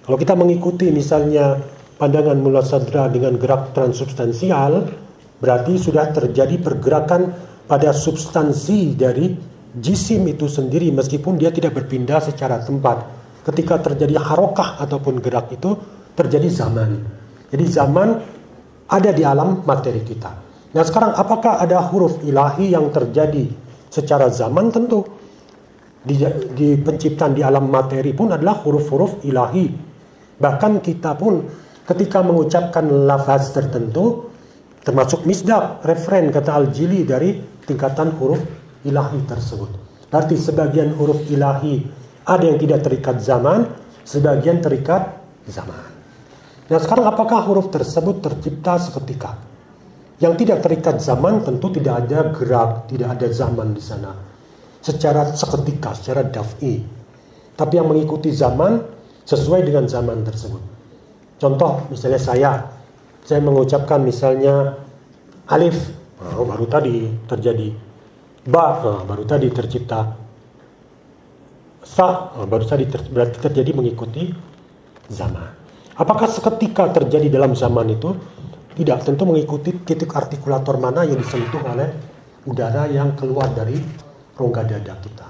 Kalau kita mengikuti misalnya pandangan Mullah Sadra dengan gerak transubstansial, berarti sudah terjadi pergerakan pada substansi dari jisim itu sendiri meskipun dia tidak berpindah secara tempat. Ketika terjadi harokah ataupun gerak itu terjadi zaman. Jadi zaman ada di alam materi kita. Nah sekarang apakah ada huruf ilahi yang terjadi secara zaman? Tentu di penciptaan di alam materi pun adalah huruf-huruf ilahi. Bahkan kita pun ketika mengucapkan lafaz tertentu termasuk misdaq, referen kata Al-Jili dari tingkatan huruf ilahi tersebut. Berarti sebagian huruf ilahi ada yang tidak terikat zaman, sebagian terikat zaman. Nah sekarang apakah huruf tersebut tercipta seketika? Yang tidak terikat zaman tentu tidak ada gerak, tidak ada zaman di sana. Secara seketika, secara daf'i. Tapi yang mengikuti zaman sesuai dengan zaman tersebut. Contoh misalnya saya mengucapkan misalnya alif, baru tadi terjadi. Ba, baru tadi tercipta. Sa, baru tadi berarti terjadi mengikuti zaman. Apakah seketika terjadi dalam zaman itu? Tidak, tentu mengikuti titik artikulator mana yang disentuh oleh udara yang keluar dari rongga dada kita.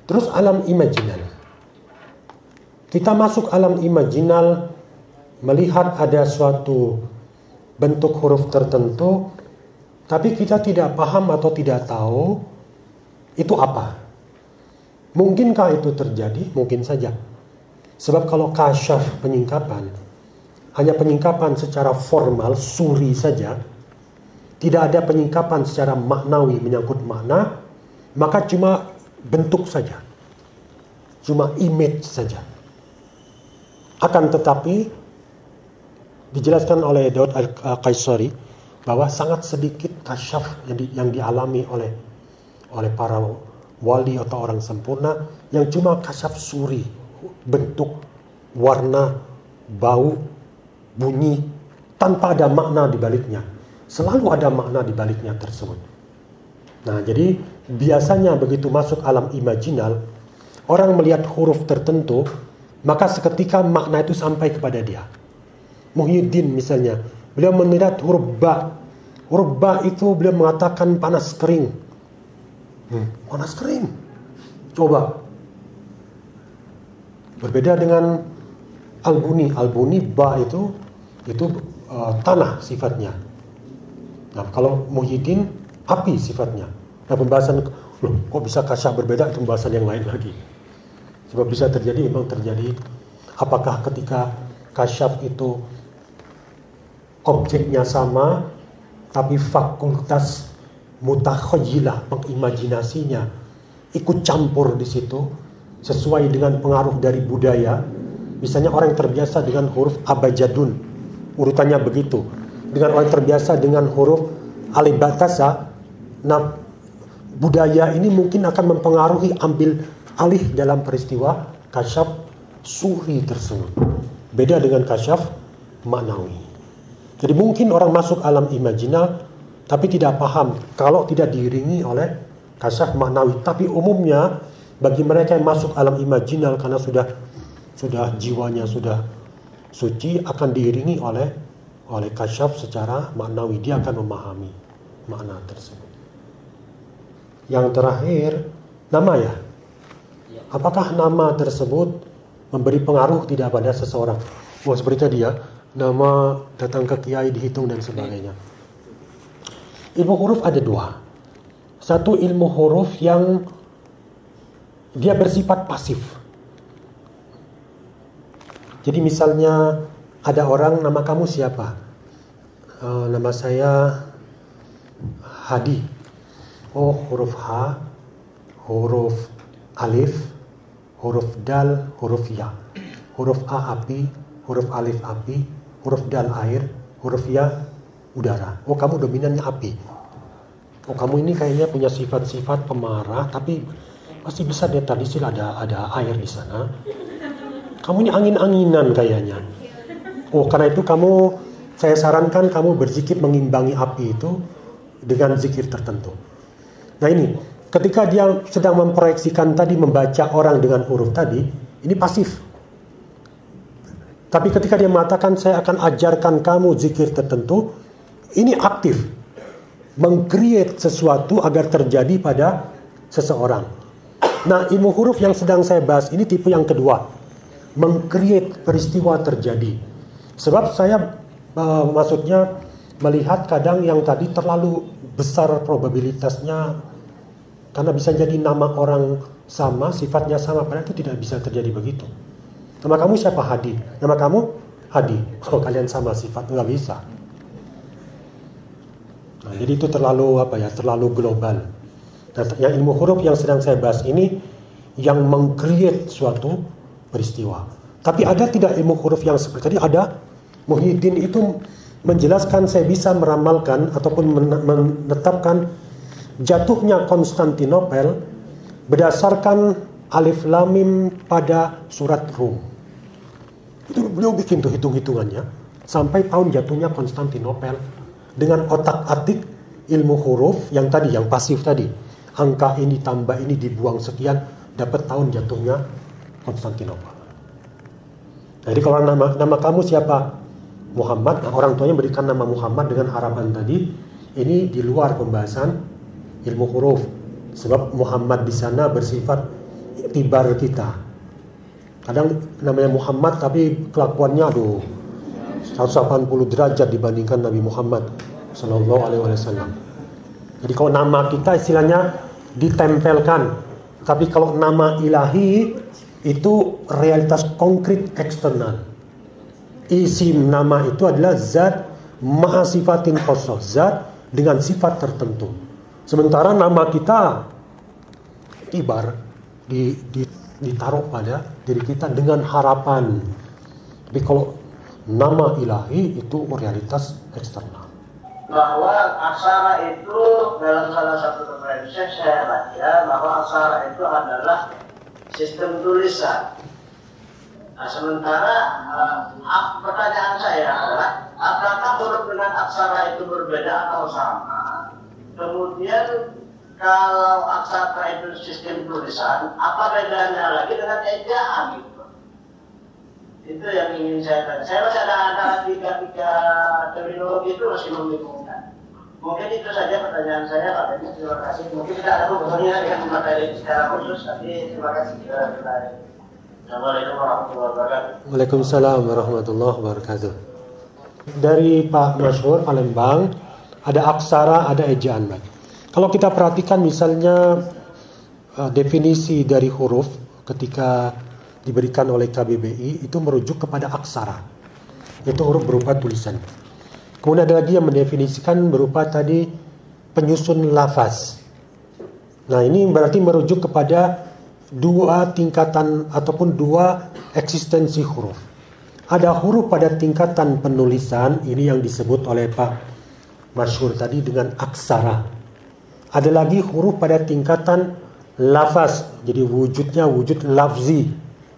Terus alam imajinal. Kita masuk alam imajinal melihat ada suatu bentuk huruf tertentu, tapi kita tidak paham atau tidak tahu itu apa. Mungkinkah itu terjadi? Mungkin saja. Sebab kalau kasyaf penyingkapan, hanya penyingkapan secara formal, suri saja, tidak ada penyingkapan secara maknawi menyangkut makna, maka cuma bentuk saja, cuma image saja. Akan tetapi dijelaskan oleh Daud Al-Qaisari bahwa sangat sedikit kasyaf yang dialami oleh para wali atau orang sempurna, yang cuma kasyaf suri, bentuk, warna, bau, bunyi, tanpa ada makna di baliknya. Selalu ada makna di baliknya tersebut. Nah, jadi biasanya begitu masuk alam imajinal, orang melihat huruf tertentu, maka seketika makna itu sampai kepada dia. Muhyiddin misalnya, beliau melihat huruf ba. Huruf ba itu beliau mengatakan panas kering. Panas kering. Coba. Berbeda dengan Al-Buni. Al-Buni ba itu tanah sifatnya. Nah, kalau Muhyiddin api sifatnya. Nah, pembahasan kok bisa kasyaf berbeda, itu pembahasan yang lain lagi. Sebab bisa terjadi, memang terjadi. Apakah ketika kasyaf itu objeknya sama, tapi fakultas mutakhayilah, pengimajinasinya ikut campur di situ sesuai dengan pengaruh dari budaya. Misalnya orang yang terbiasa dengan huruf abajadun, urutannya begitu. Dengan orang yang terbiasa dengan huruf alibatasa, nah budaya ini mungkin akan mempengaruhi ambil alih dalam peristiwa kasyaf suri tersebut. Beda dengan kasyaf maknawi. Jadi mungkin orang masuk alam imajinal tapi tidak paham kalau tidak diiringi oleh kasyaf maknawi. Tapi umumnya bagi mereka yang masuk alam imajinal karena sudah jiwanya sudah suci, akan diiringi oleh kasyaf secara maknawi. Dia akan memahami makna tersebut. Yang terakhir, nama ya. Apakah nama tersebut memberi pengaruh tidak pada seseorang? Wah, seperti tadi ya, nama datang ke kiai dihitung dan sebagainya. Ilmu huruf ada dua. Satu ilmu huruf yang dia bersifat pasif. Jadi misalnya ada orang, nama kamu siapa? Nama saya Hadi. Oh, huruf H, huruf alif, huruf dal, huruf ya. Huruf A api, huruf alif api, huruf dal air, huruf ya udara. Oh, kamu dominannya api. Oh, kamu ini kayaknya punya sifat-sifat pemarah, tapi masih bisa dia tradisi ada air di sana. Kamu ini angin-anginan kayaknya. Oh, karena itu saya sarankan kamu berzikir mengimbangi api itu dengan zikir tertentu. Nah ini, ketika dia sedang memproyeksikan tadi membaca orang dengan huruf tadi, ini pasif. Tapi ketika dia mengatakan saya akan ajarkan kamu zikir tertentu, ini aktif. Meng-create sesuatu agar terjadi pada seseorang. Nah, ilmu huruf yang sedang saya bahas ini tipe yang kedua. Meng-create peristiwa terjadi. Sebab saya maksudnya melihat kadang yang tadi terlalu besar probabilitasnya, karena bisa jadi nama orang sama, sifatnya sama, padahal itu tidak bisa terjadi begitu. Nama kamu siapa? Hadi. Nama kamu? Hadi. Kalau kalian sama sifat, nggak bisa. Nah, jadi itu terlalu terlalu global. Nah, yang ilmu huruf yang sedang saya bahas ini yang meng-create suatu peristiwa. Tapi ada tidak ilmu huruf yang seperti tadi? Ada. Muhyiddin itu menjelaskan saya bisa meramalkan ataupun menetapkan jatuhnya Konstantinopel berdasarkan alif lam mim pada surat Rum. Itu beliau bikin tuh hitung-hitungannya sampai tahun jatuhnya Konstantinopel dengan otak-atik ilmu huruf yang tadi, yang pasif tadi. Angka ini tambah ini dibuang sekian, dapat tahun jatuhnya Konstantinopel. Jadi kalau nama kamu siapa? Muhammad. Nah, orang tuanya berikan nama Muhammad dengan harapan tadi. Ini di luar pembahasan ilmu huruf. Sebab Muhammad di sana bersifat tibar kita. Kadang namanya Muhammad tapi kelakuannya 180 derajat dibandingkan Nabi Muhammad Sallallahu Alaihi Wasallam. Jadi kalau nama kita istilahnya ditempelkan. Tapi kalau nama ilahi itu realitas konkret eksternal. Isim nama itu adalah zat maha sifatin khosoh, zat dengan sifat tertentu. Sementara nama kita tibar ditaruh pada diri kita dengan harapan. Tapi kalau nama ilahi itu realitas eksternal. Bahwa aksara itu dalam salah satu referensi saya baca bahwa aksara itu adalah sistem tulisan. Nah, sementara pertanyaan saya adalah apakah huruf dengan aksara itu berbeda atau sama? Kemudian kalau aksara itu sistem tulisan, apa bedanya lagi dengan ejaan gitu? Itu yang ingin saya tanya. Saya masih ada antara tiga terminologi itu masih membingungkan. Mungkin itu saja pertanyaan saya, Pak Beni. Terima kasih. Mungkin tidak ada hubungannya dengan materi secara khusus, tapi terima kasih. Assalamualaikum warahmatullahi wabarakatuh. Waalaikumsalam warahmatullahi wabarakatuh. Dari Pak Masyhur Palembang, ada aksara, ada ejaan. Kalau kita perhatikan misalnya definisi dari huruf ketika diberikan oleh KBBI itu merujuk kepada aksara, yaitu huruf berupa tulisan. Kemudian ada lagi yang mendefinisikan berupa tadi penyusun lafaz. Nah, ini berarti merujuk kepada dua tingkatan ataupun dua eksistensi huruf. Ada huruf pada tingkatan penulisan, ini yang disebut oleh Pak Masyhur tadi dengan aksara. Ada lagi huruf pada tingkatan lafaz, jadi wujudnya wujud lafzi,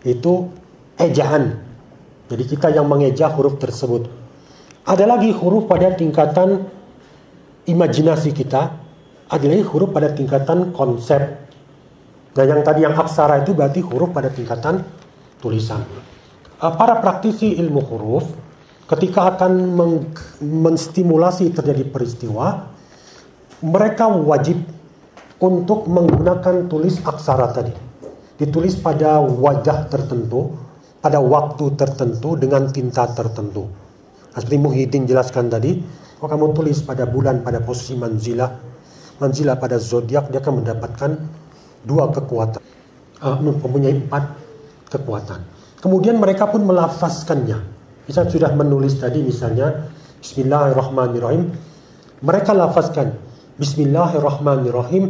itu ejaan. Jadi kita yang mengeja huruf tersebut. Ada lagi huruf pada tingkatan imajinasi kita, ada lagi huruf pada tingkatan konsep. Nah, yang tadi yang aksara itu berarti huruf pada tingkatan tulisan. Para praktisi ilmu huruf ketika akan menstimulasi terjadi peristiwa, mereka wajib untuk menggunakan tulis aksara tadi. Ditulis pada wajah tertentu, pada waktu tertentu dengan tinta tertentu. Nah, seperti Muhyiddin jelaskan tadi, kalau kamu tulis pada bulan pada posisi manzilah pada zodiak, dia akan mendapatkan dua kekuatan, mempunyai 4 kekuatan. Kemudian mereka pun melafazkannya. Misalnya sudah menulis tadi misalnya Bismillahirrahmanirrahim, mereka lafazkan Bismillahirrahmanirrahim,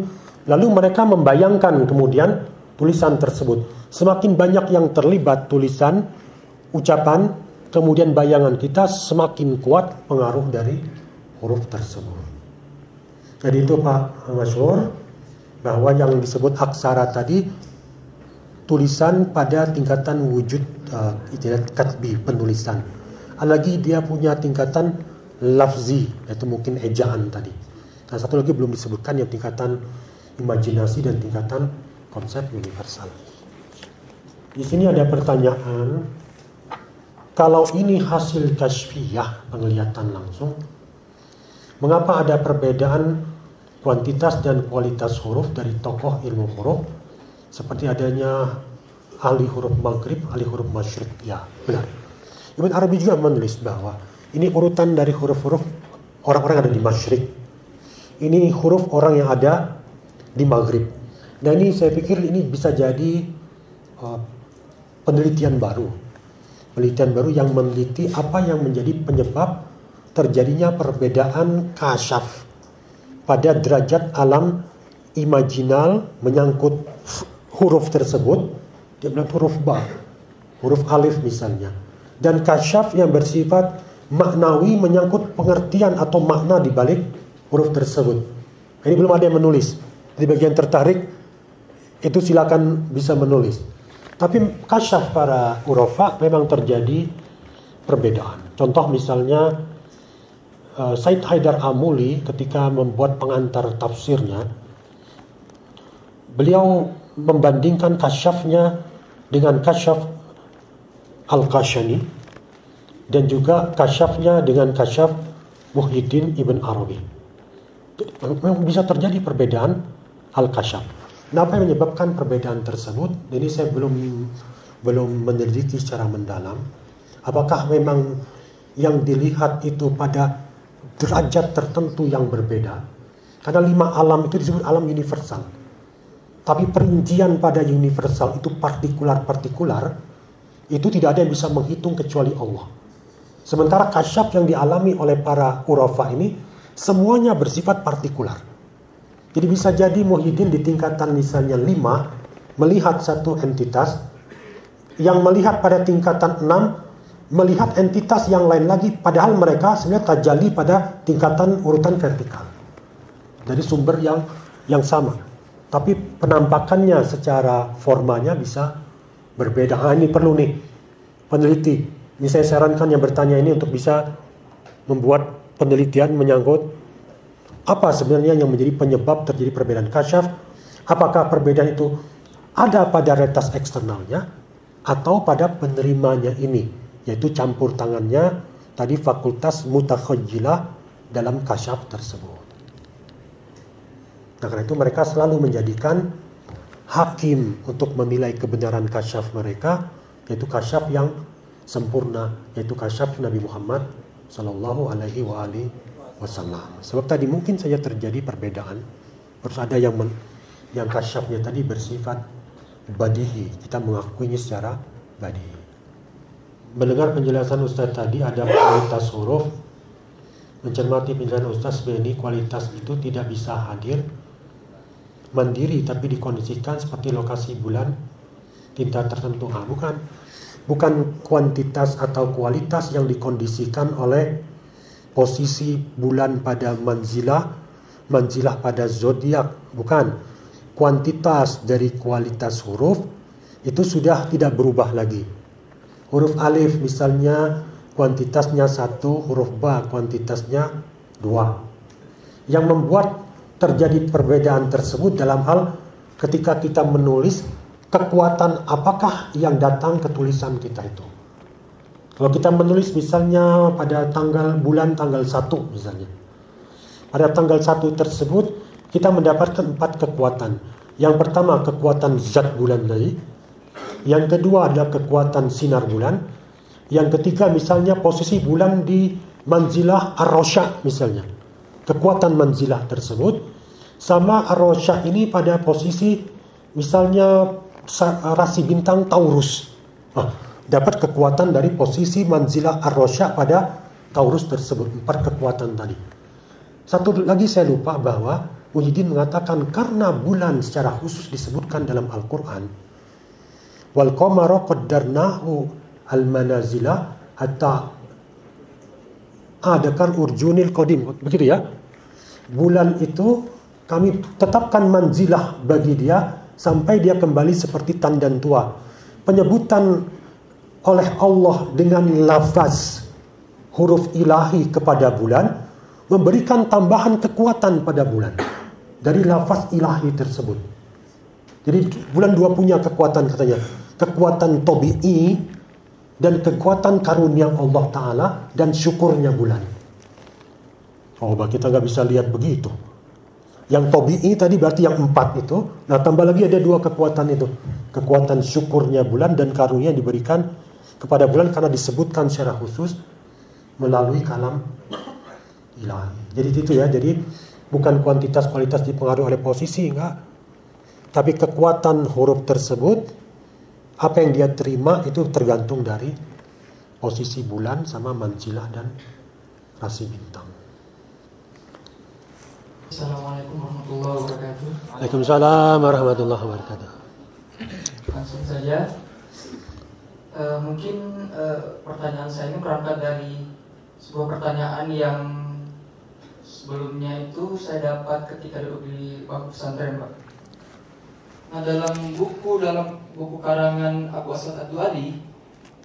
lalu mereka membayangkan kemudian tulisan tersebut. Semakin banyak yang terlibat tulisan, ucapan, kemudian bayangan kita, semakin kuat pengaruh dari huruf tersebut. Jadi itu Pak Masyhur, bahwa yang disebut aksara tadi tulisan pada tingkatan wujud katbi, penulisan. Lagi dia punya tingkatan lafzi, yaitu mungkin ejaan tadi. Dan satu lagi belum disebutkan, yang tingkatan imajinasi dan tingkatan konsep universal. Di sini ada pertanyaan, kalau ini hasil kasyfiyah, penglihatan langsung, mengapa ada perbedaan kuantitas dan kualitas huruf dari tokoh ilmu huruf, seperti adanya ahli huruf Maghrib, ahli huruf Masyriq? Ya, benar. Ibn Arabi juga menulis bahwa ini urutan dari huruf-huruf orang-orang yang ada di Masyriq. Ini huruf orang yang ada di Maghrib. Nah ini saya pikir ini bisa jadi penelitian baru. Penelitian baru yang meneliti apa yang menjadi penyebab terjadinya perbedaan kasyaf pada derajat alam imajinal menyangkut huruf tersebut. Dia bilang huruf ba, huruf alif misalnya. Dan kasyaf yang bersifat maknawi menyangkut pengertian atau makna di balik huruf tersebut. Ini belum ada yang menulis. Di bagian tertarik itu silakan bisa menulis. Tapi kasyaf para urafa memang terjadi perbedaan. Contoh misalnya Said Haidar Amuli ketika membuat pengantar tafsirnya, beliau membandingkan kasyafnya dengan kasyaf Al-Kashani dan juga kasyafnya dengan kasyaf Muhyiddin Ibn Arabi. Memang bisa terjadi perbedaan Al-Kasyaf. Nah, apa yang menyebabkan perbedaan tersebut? Ini saya belum meneliti secara mendalam. Apakah memang yang dilihat itu pada derajat tertentu yang berbeda? Karena 5 alam itu disebut alam universal. Tapi perincian pada universal itu partikular-partikular, itu tidak ada yang bisa menghitung kecuali Allah. Sementara kasyaf yang dialami oleh para urafa ini semuanya bersifat partikular. Jadi bisa jadi Muhyiddin di tingkatan misalnya 5 melihat satu entitas, yang melihat pada tingkatan 6 melihat entitas yang lain lagi, padahal mereka sebenarnya tajalli pada tingkatan urutan vertikal dari sumber yang sama, tapi penampakannya secara formanya bisa berbeda. Nah, ini perlu nih peneliti. Ini saya sarankan yang bertanya ini untuk bisa membuat penelitian menyangkut apa sebenarnya yang menjadi penyebab terjadi perbedaan kasyaf. Apakah perbedaan itu ada pada realitas eksternalnya atau pada penerimanya ini, yaitu campur tangannya tadi fakultas mutakhayyilah dalam kasyaf tersebut. Nah, karena itu mereka selalu menjadikan hakim untuk menilai kebenaran kasyaf mereka, yaitu kasyaf yang sempurna, yaitu kasyaf Nabi Muhammad Sallallahu Alaihi Wasallam. Sebab tadi mungkin saja terjadi perbedaan, harus ada yang kasyafnya tadi bersifat badihi, kita mengakuinya secara badihi. Mendengar penjelasan Ustaz tadi ada kualitas huruf, mencermati penjelasan Ustaz Beni, kualitas itu tidak bisa hadir mandiri tapi dikondisikan seperti lokasi bulan tinta tertentu. Bukan kuantitas atau kualitas yang dikondisikan oleh posisi bulan pada manzilah pada zodiak, bukan. Kuantitas dari kualitas huruf itu sudah tidak berubah lagi. Huruf alif misalnya kuantitasnya 1, huruf ba kuantitasnya 2. Yang membuat terjadi perbedaan tersebut dalam hal ketika kita menulis, kekuatan apakah yang datang ke tulisan kita itu. Kalau kita menulis misalnya pada bulan tanggal 1 misalnya, pada tanggal 1 tersebut kita mendapatkan 4 kekuatan. Yang pertama kekuatan zat bulan tadi, yang kedua adalah kekuatan sinar bulan, yang ketiga misalnya posisi bulan di manzilah ar-rosya misalnya, kekuatan manzilah tersebut. Sama ar-rosya ini pada posisi misalnya rasi bintang Taurus, dapat kekuatan dari posisi manzilah ar-rosya pada Taurus tersebut. 4 kekuatan tadi. Satu lagi saya lupa bahwa Muhyiddin mengatakan karena bulan secara khusus disebutkan dalam Al-Quran, wal qamara qaddarnahu al-manazila hatta adakan urjunil qadim. Begitu ya. Bulan itu kami tetapkan manzilah bagi dia sampai dia kembali seperti tandan tua. Penyebutan oleh Allah dengan lafaz huruf ilahi kepada bulan memberikan tambahan kekuatan pada bulan dari lafaz ilahi tersebut. Jadi bulan 2 punya kekuatan katanya. Kekuatan tabi'i dan kekuatan karunia Allah Ta'ala dan syukurnya bulan. Oh, kita nggak bisa lihat begitu. Yang tabi'i tadi berarti yang 4 itu. Nah, tambah lagi ada 2 kekuatan itu. Kekuatan syukurnya bulan dan karunia diberikan kepada bulan karena disebutkan secara khusus melalui kalam ilahi. Jadi itu ya. Jadi bukan kuantitas kualitas dipengaruhi oleh posisi, enggak. Tapi kekuatan huruf tersebut, apa yang dia terima itu tergantung dari posisi bulan sama manzilah dan rasi bintang. Assalamualaikum warahmatullahi wabarakatuh. Waalaikumsalam warahmatullahi wabarakatuh. Langsung saja. Mungkin pertanyaan saya ini berangkat dari sebuah pertanyaan yang sebelumnya itu saya dapat ketika duduk di bangku pesantren, Pak. Nah, dalam buku karangan Abu Asad Ad-Duali,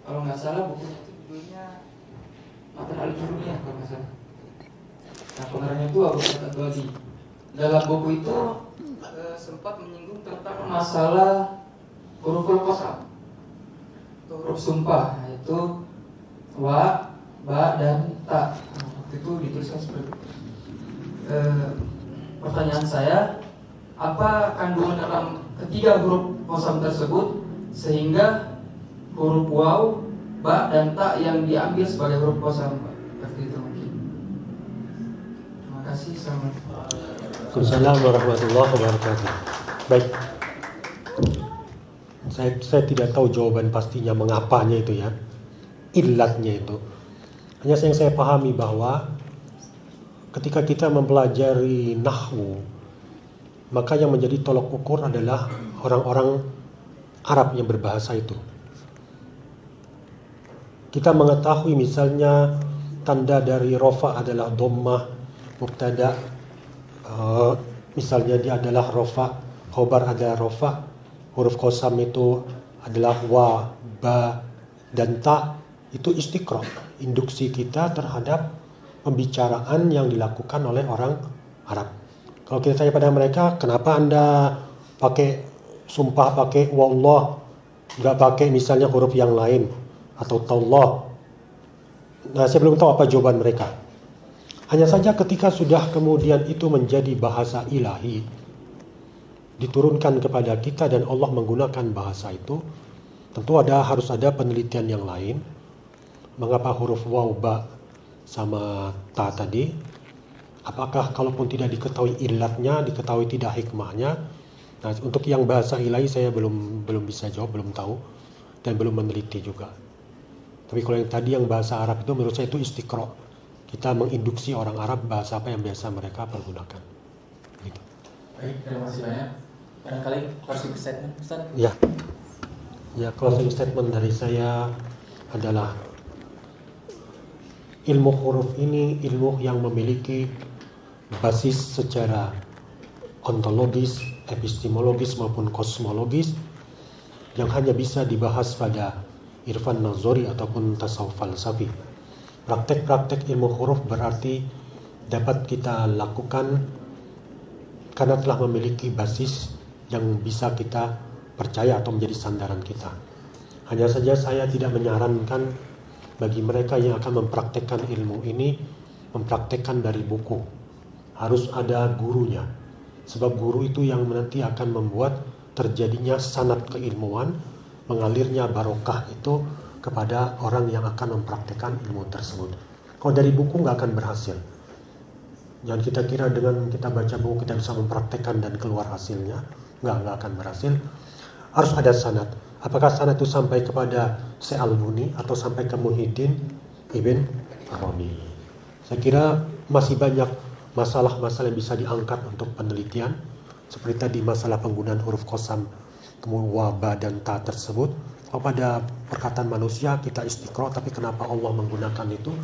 kalau nggak salah buku itu judulnya Matar al-Jurumiyah kalau nggak salah. Nah, pengarangnya itu Abu Asad Ad-Duali. Dalam buku itu sempat menyinggung tentang masalah huruf qasam atau huruf sumpah, yaitu wa, ba, dan ta. Nah, waktu itu dituliskan seperti itu. Pertanyaan saya, apa kandungan dalam ketiga huruf qasam tersebut sehingga huruf waw, ba, dan ta yang diambil sebagai huruf qasam, Pak? Seperti itu mungkin. Terima kasih. Assalamualaikum warahmatullahi wabarakatuh. Baik, saya tidak tahu jawaban pastinya mengapanya itu ya, illatnya itu. Hanya yang saya pahami bahwa ketika kita mempelajari nahwu, maka yang menjadi tolok ukur adalah orang-orang Arab yang berbahasa itu. Kita mengetahui misalnya tanda dari rofa adalah dhammah, mubtada, misalnya dia adalah rofa, khobar adalah rofa, huruf qasam itu adalah wa, ba, dan ta. Itu istiqra, induksi kita terhadap pembicaraan yang dilakukan oleh orang Arab. Kalau kita tanya pada mereka, kenapa Anda pakai sumpah pakai wallah, nggak pakai misalnya huruf yang lain atau tallah? Nah, saya belum tahu apa jawaban mereka. Hanya saja ketika sudah kemudian itu menjadi bahasa ilahi, diturunkan kepada kita dan Allah menggunakan bahasa itu, tentu harus ada penelitian yang lain. Mengapa huruf waw, ba, sama ta tadi? Apakah kalaupun tidak diketahui illatnya, diketahui tidak hikmahnya? Nah, untuk yang bahasa ilahi saya belum bisa jawab, belum tahu dan belum meneliti juga. Tapi kalau yang tadi yang bahasa Arab itu menurut saya itu istiqra. Kita menginduksi orang Arab bahasa apa yang biasa mereka pergunakan. Gitu. Baik, terima kasih banyak. Barangkali closing statement, Ustaz? Ya, closing statement dari saya adalah ilmu huruf ini ilmu yang memiliki basis secara ontologis, epistemologis maupun kosmologis yang hanya bisa dibahas pada irfan nazari ataupun tasawuf falsafi. Praktek-praktek ilmu huruf berarti dapat kita lakukan karena telah memiliki basis yang bisa kita percaya atau menjadi sandaran kita. Hanya saja saya tidak menyarankan bagi mereka yang akan mempraktekkan ilmu ini mempraktekkan dari buku. Harus ada gurunya. Sebab guru itu yang nanti akan membuat terjadinya sanad keilmuan, mengalirnya barokah itu kepada orang yang akan mempraktekkan ilmu tersebut. Kalau dari buku nggak akan berhasil. Jangan kita kira dengan kita baca buku kita bisa mempraktekkan dan keluar hasilnya. Nggak akan berhasil. Harus ada sanad. Apakah sanad itu sampai kepada Syekh-Albuni atau sampai ke Muhyiddin Ibn Arabi? Saya kira masih banyak masalah-masalah yang bisa diangkat untuk penelitian. Seperti tadi masalah penggunaan huruf qasam, kemudian wa, ba, dan ta tersebut. Kalau pada perkataan manusia kita istiqra, tapi kenapa Allah menggunakan itu?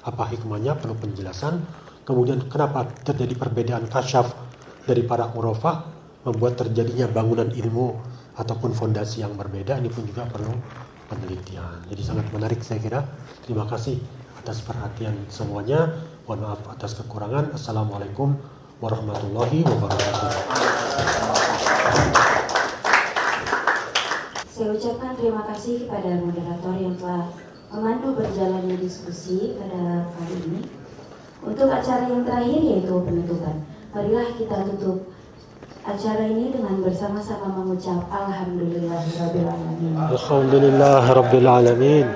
Apa hikmahnya? Perlu penjelasan. Kemudian kenapa terjadi perbedaan kasyaf dari para khurafah, membuat terjadinya bangunan ilmu ataupun fondasi yang berbeda. Ini pun juga perlu penelitian. Jadi sangat menarik saya kira. Terima kasih atas perhatian semuanya. Mohon maaf atas kekurangan. Assalamualaikum warahmatullahi wabarakatuh. Saya ucapkan terima kasih kepada moderator yang telah memandu berjalannya diskusi pada kali ini. Untuk acara yang terakhir yaitu penutupan. Marilah kita tutup acara ini dengan bersama-sama mengucap Alhamdulillahirabbil alamin. Alhamdulillahirabbil alamin.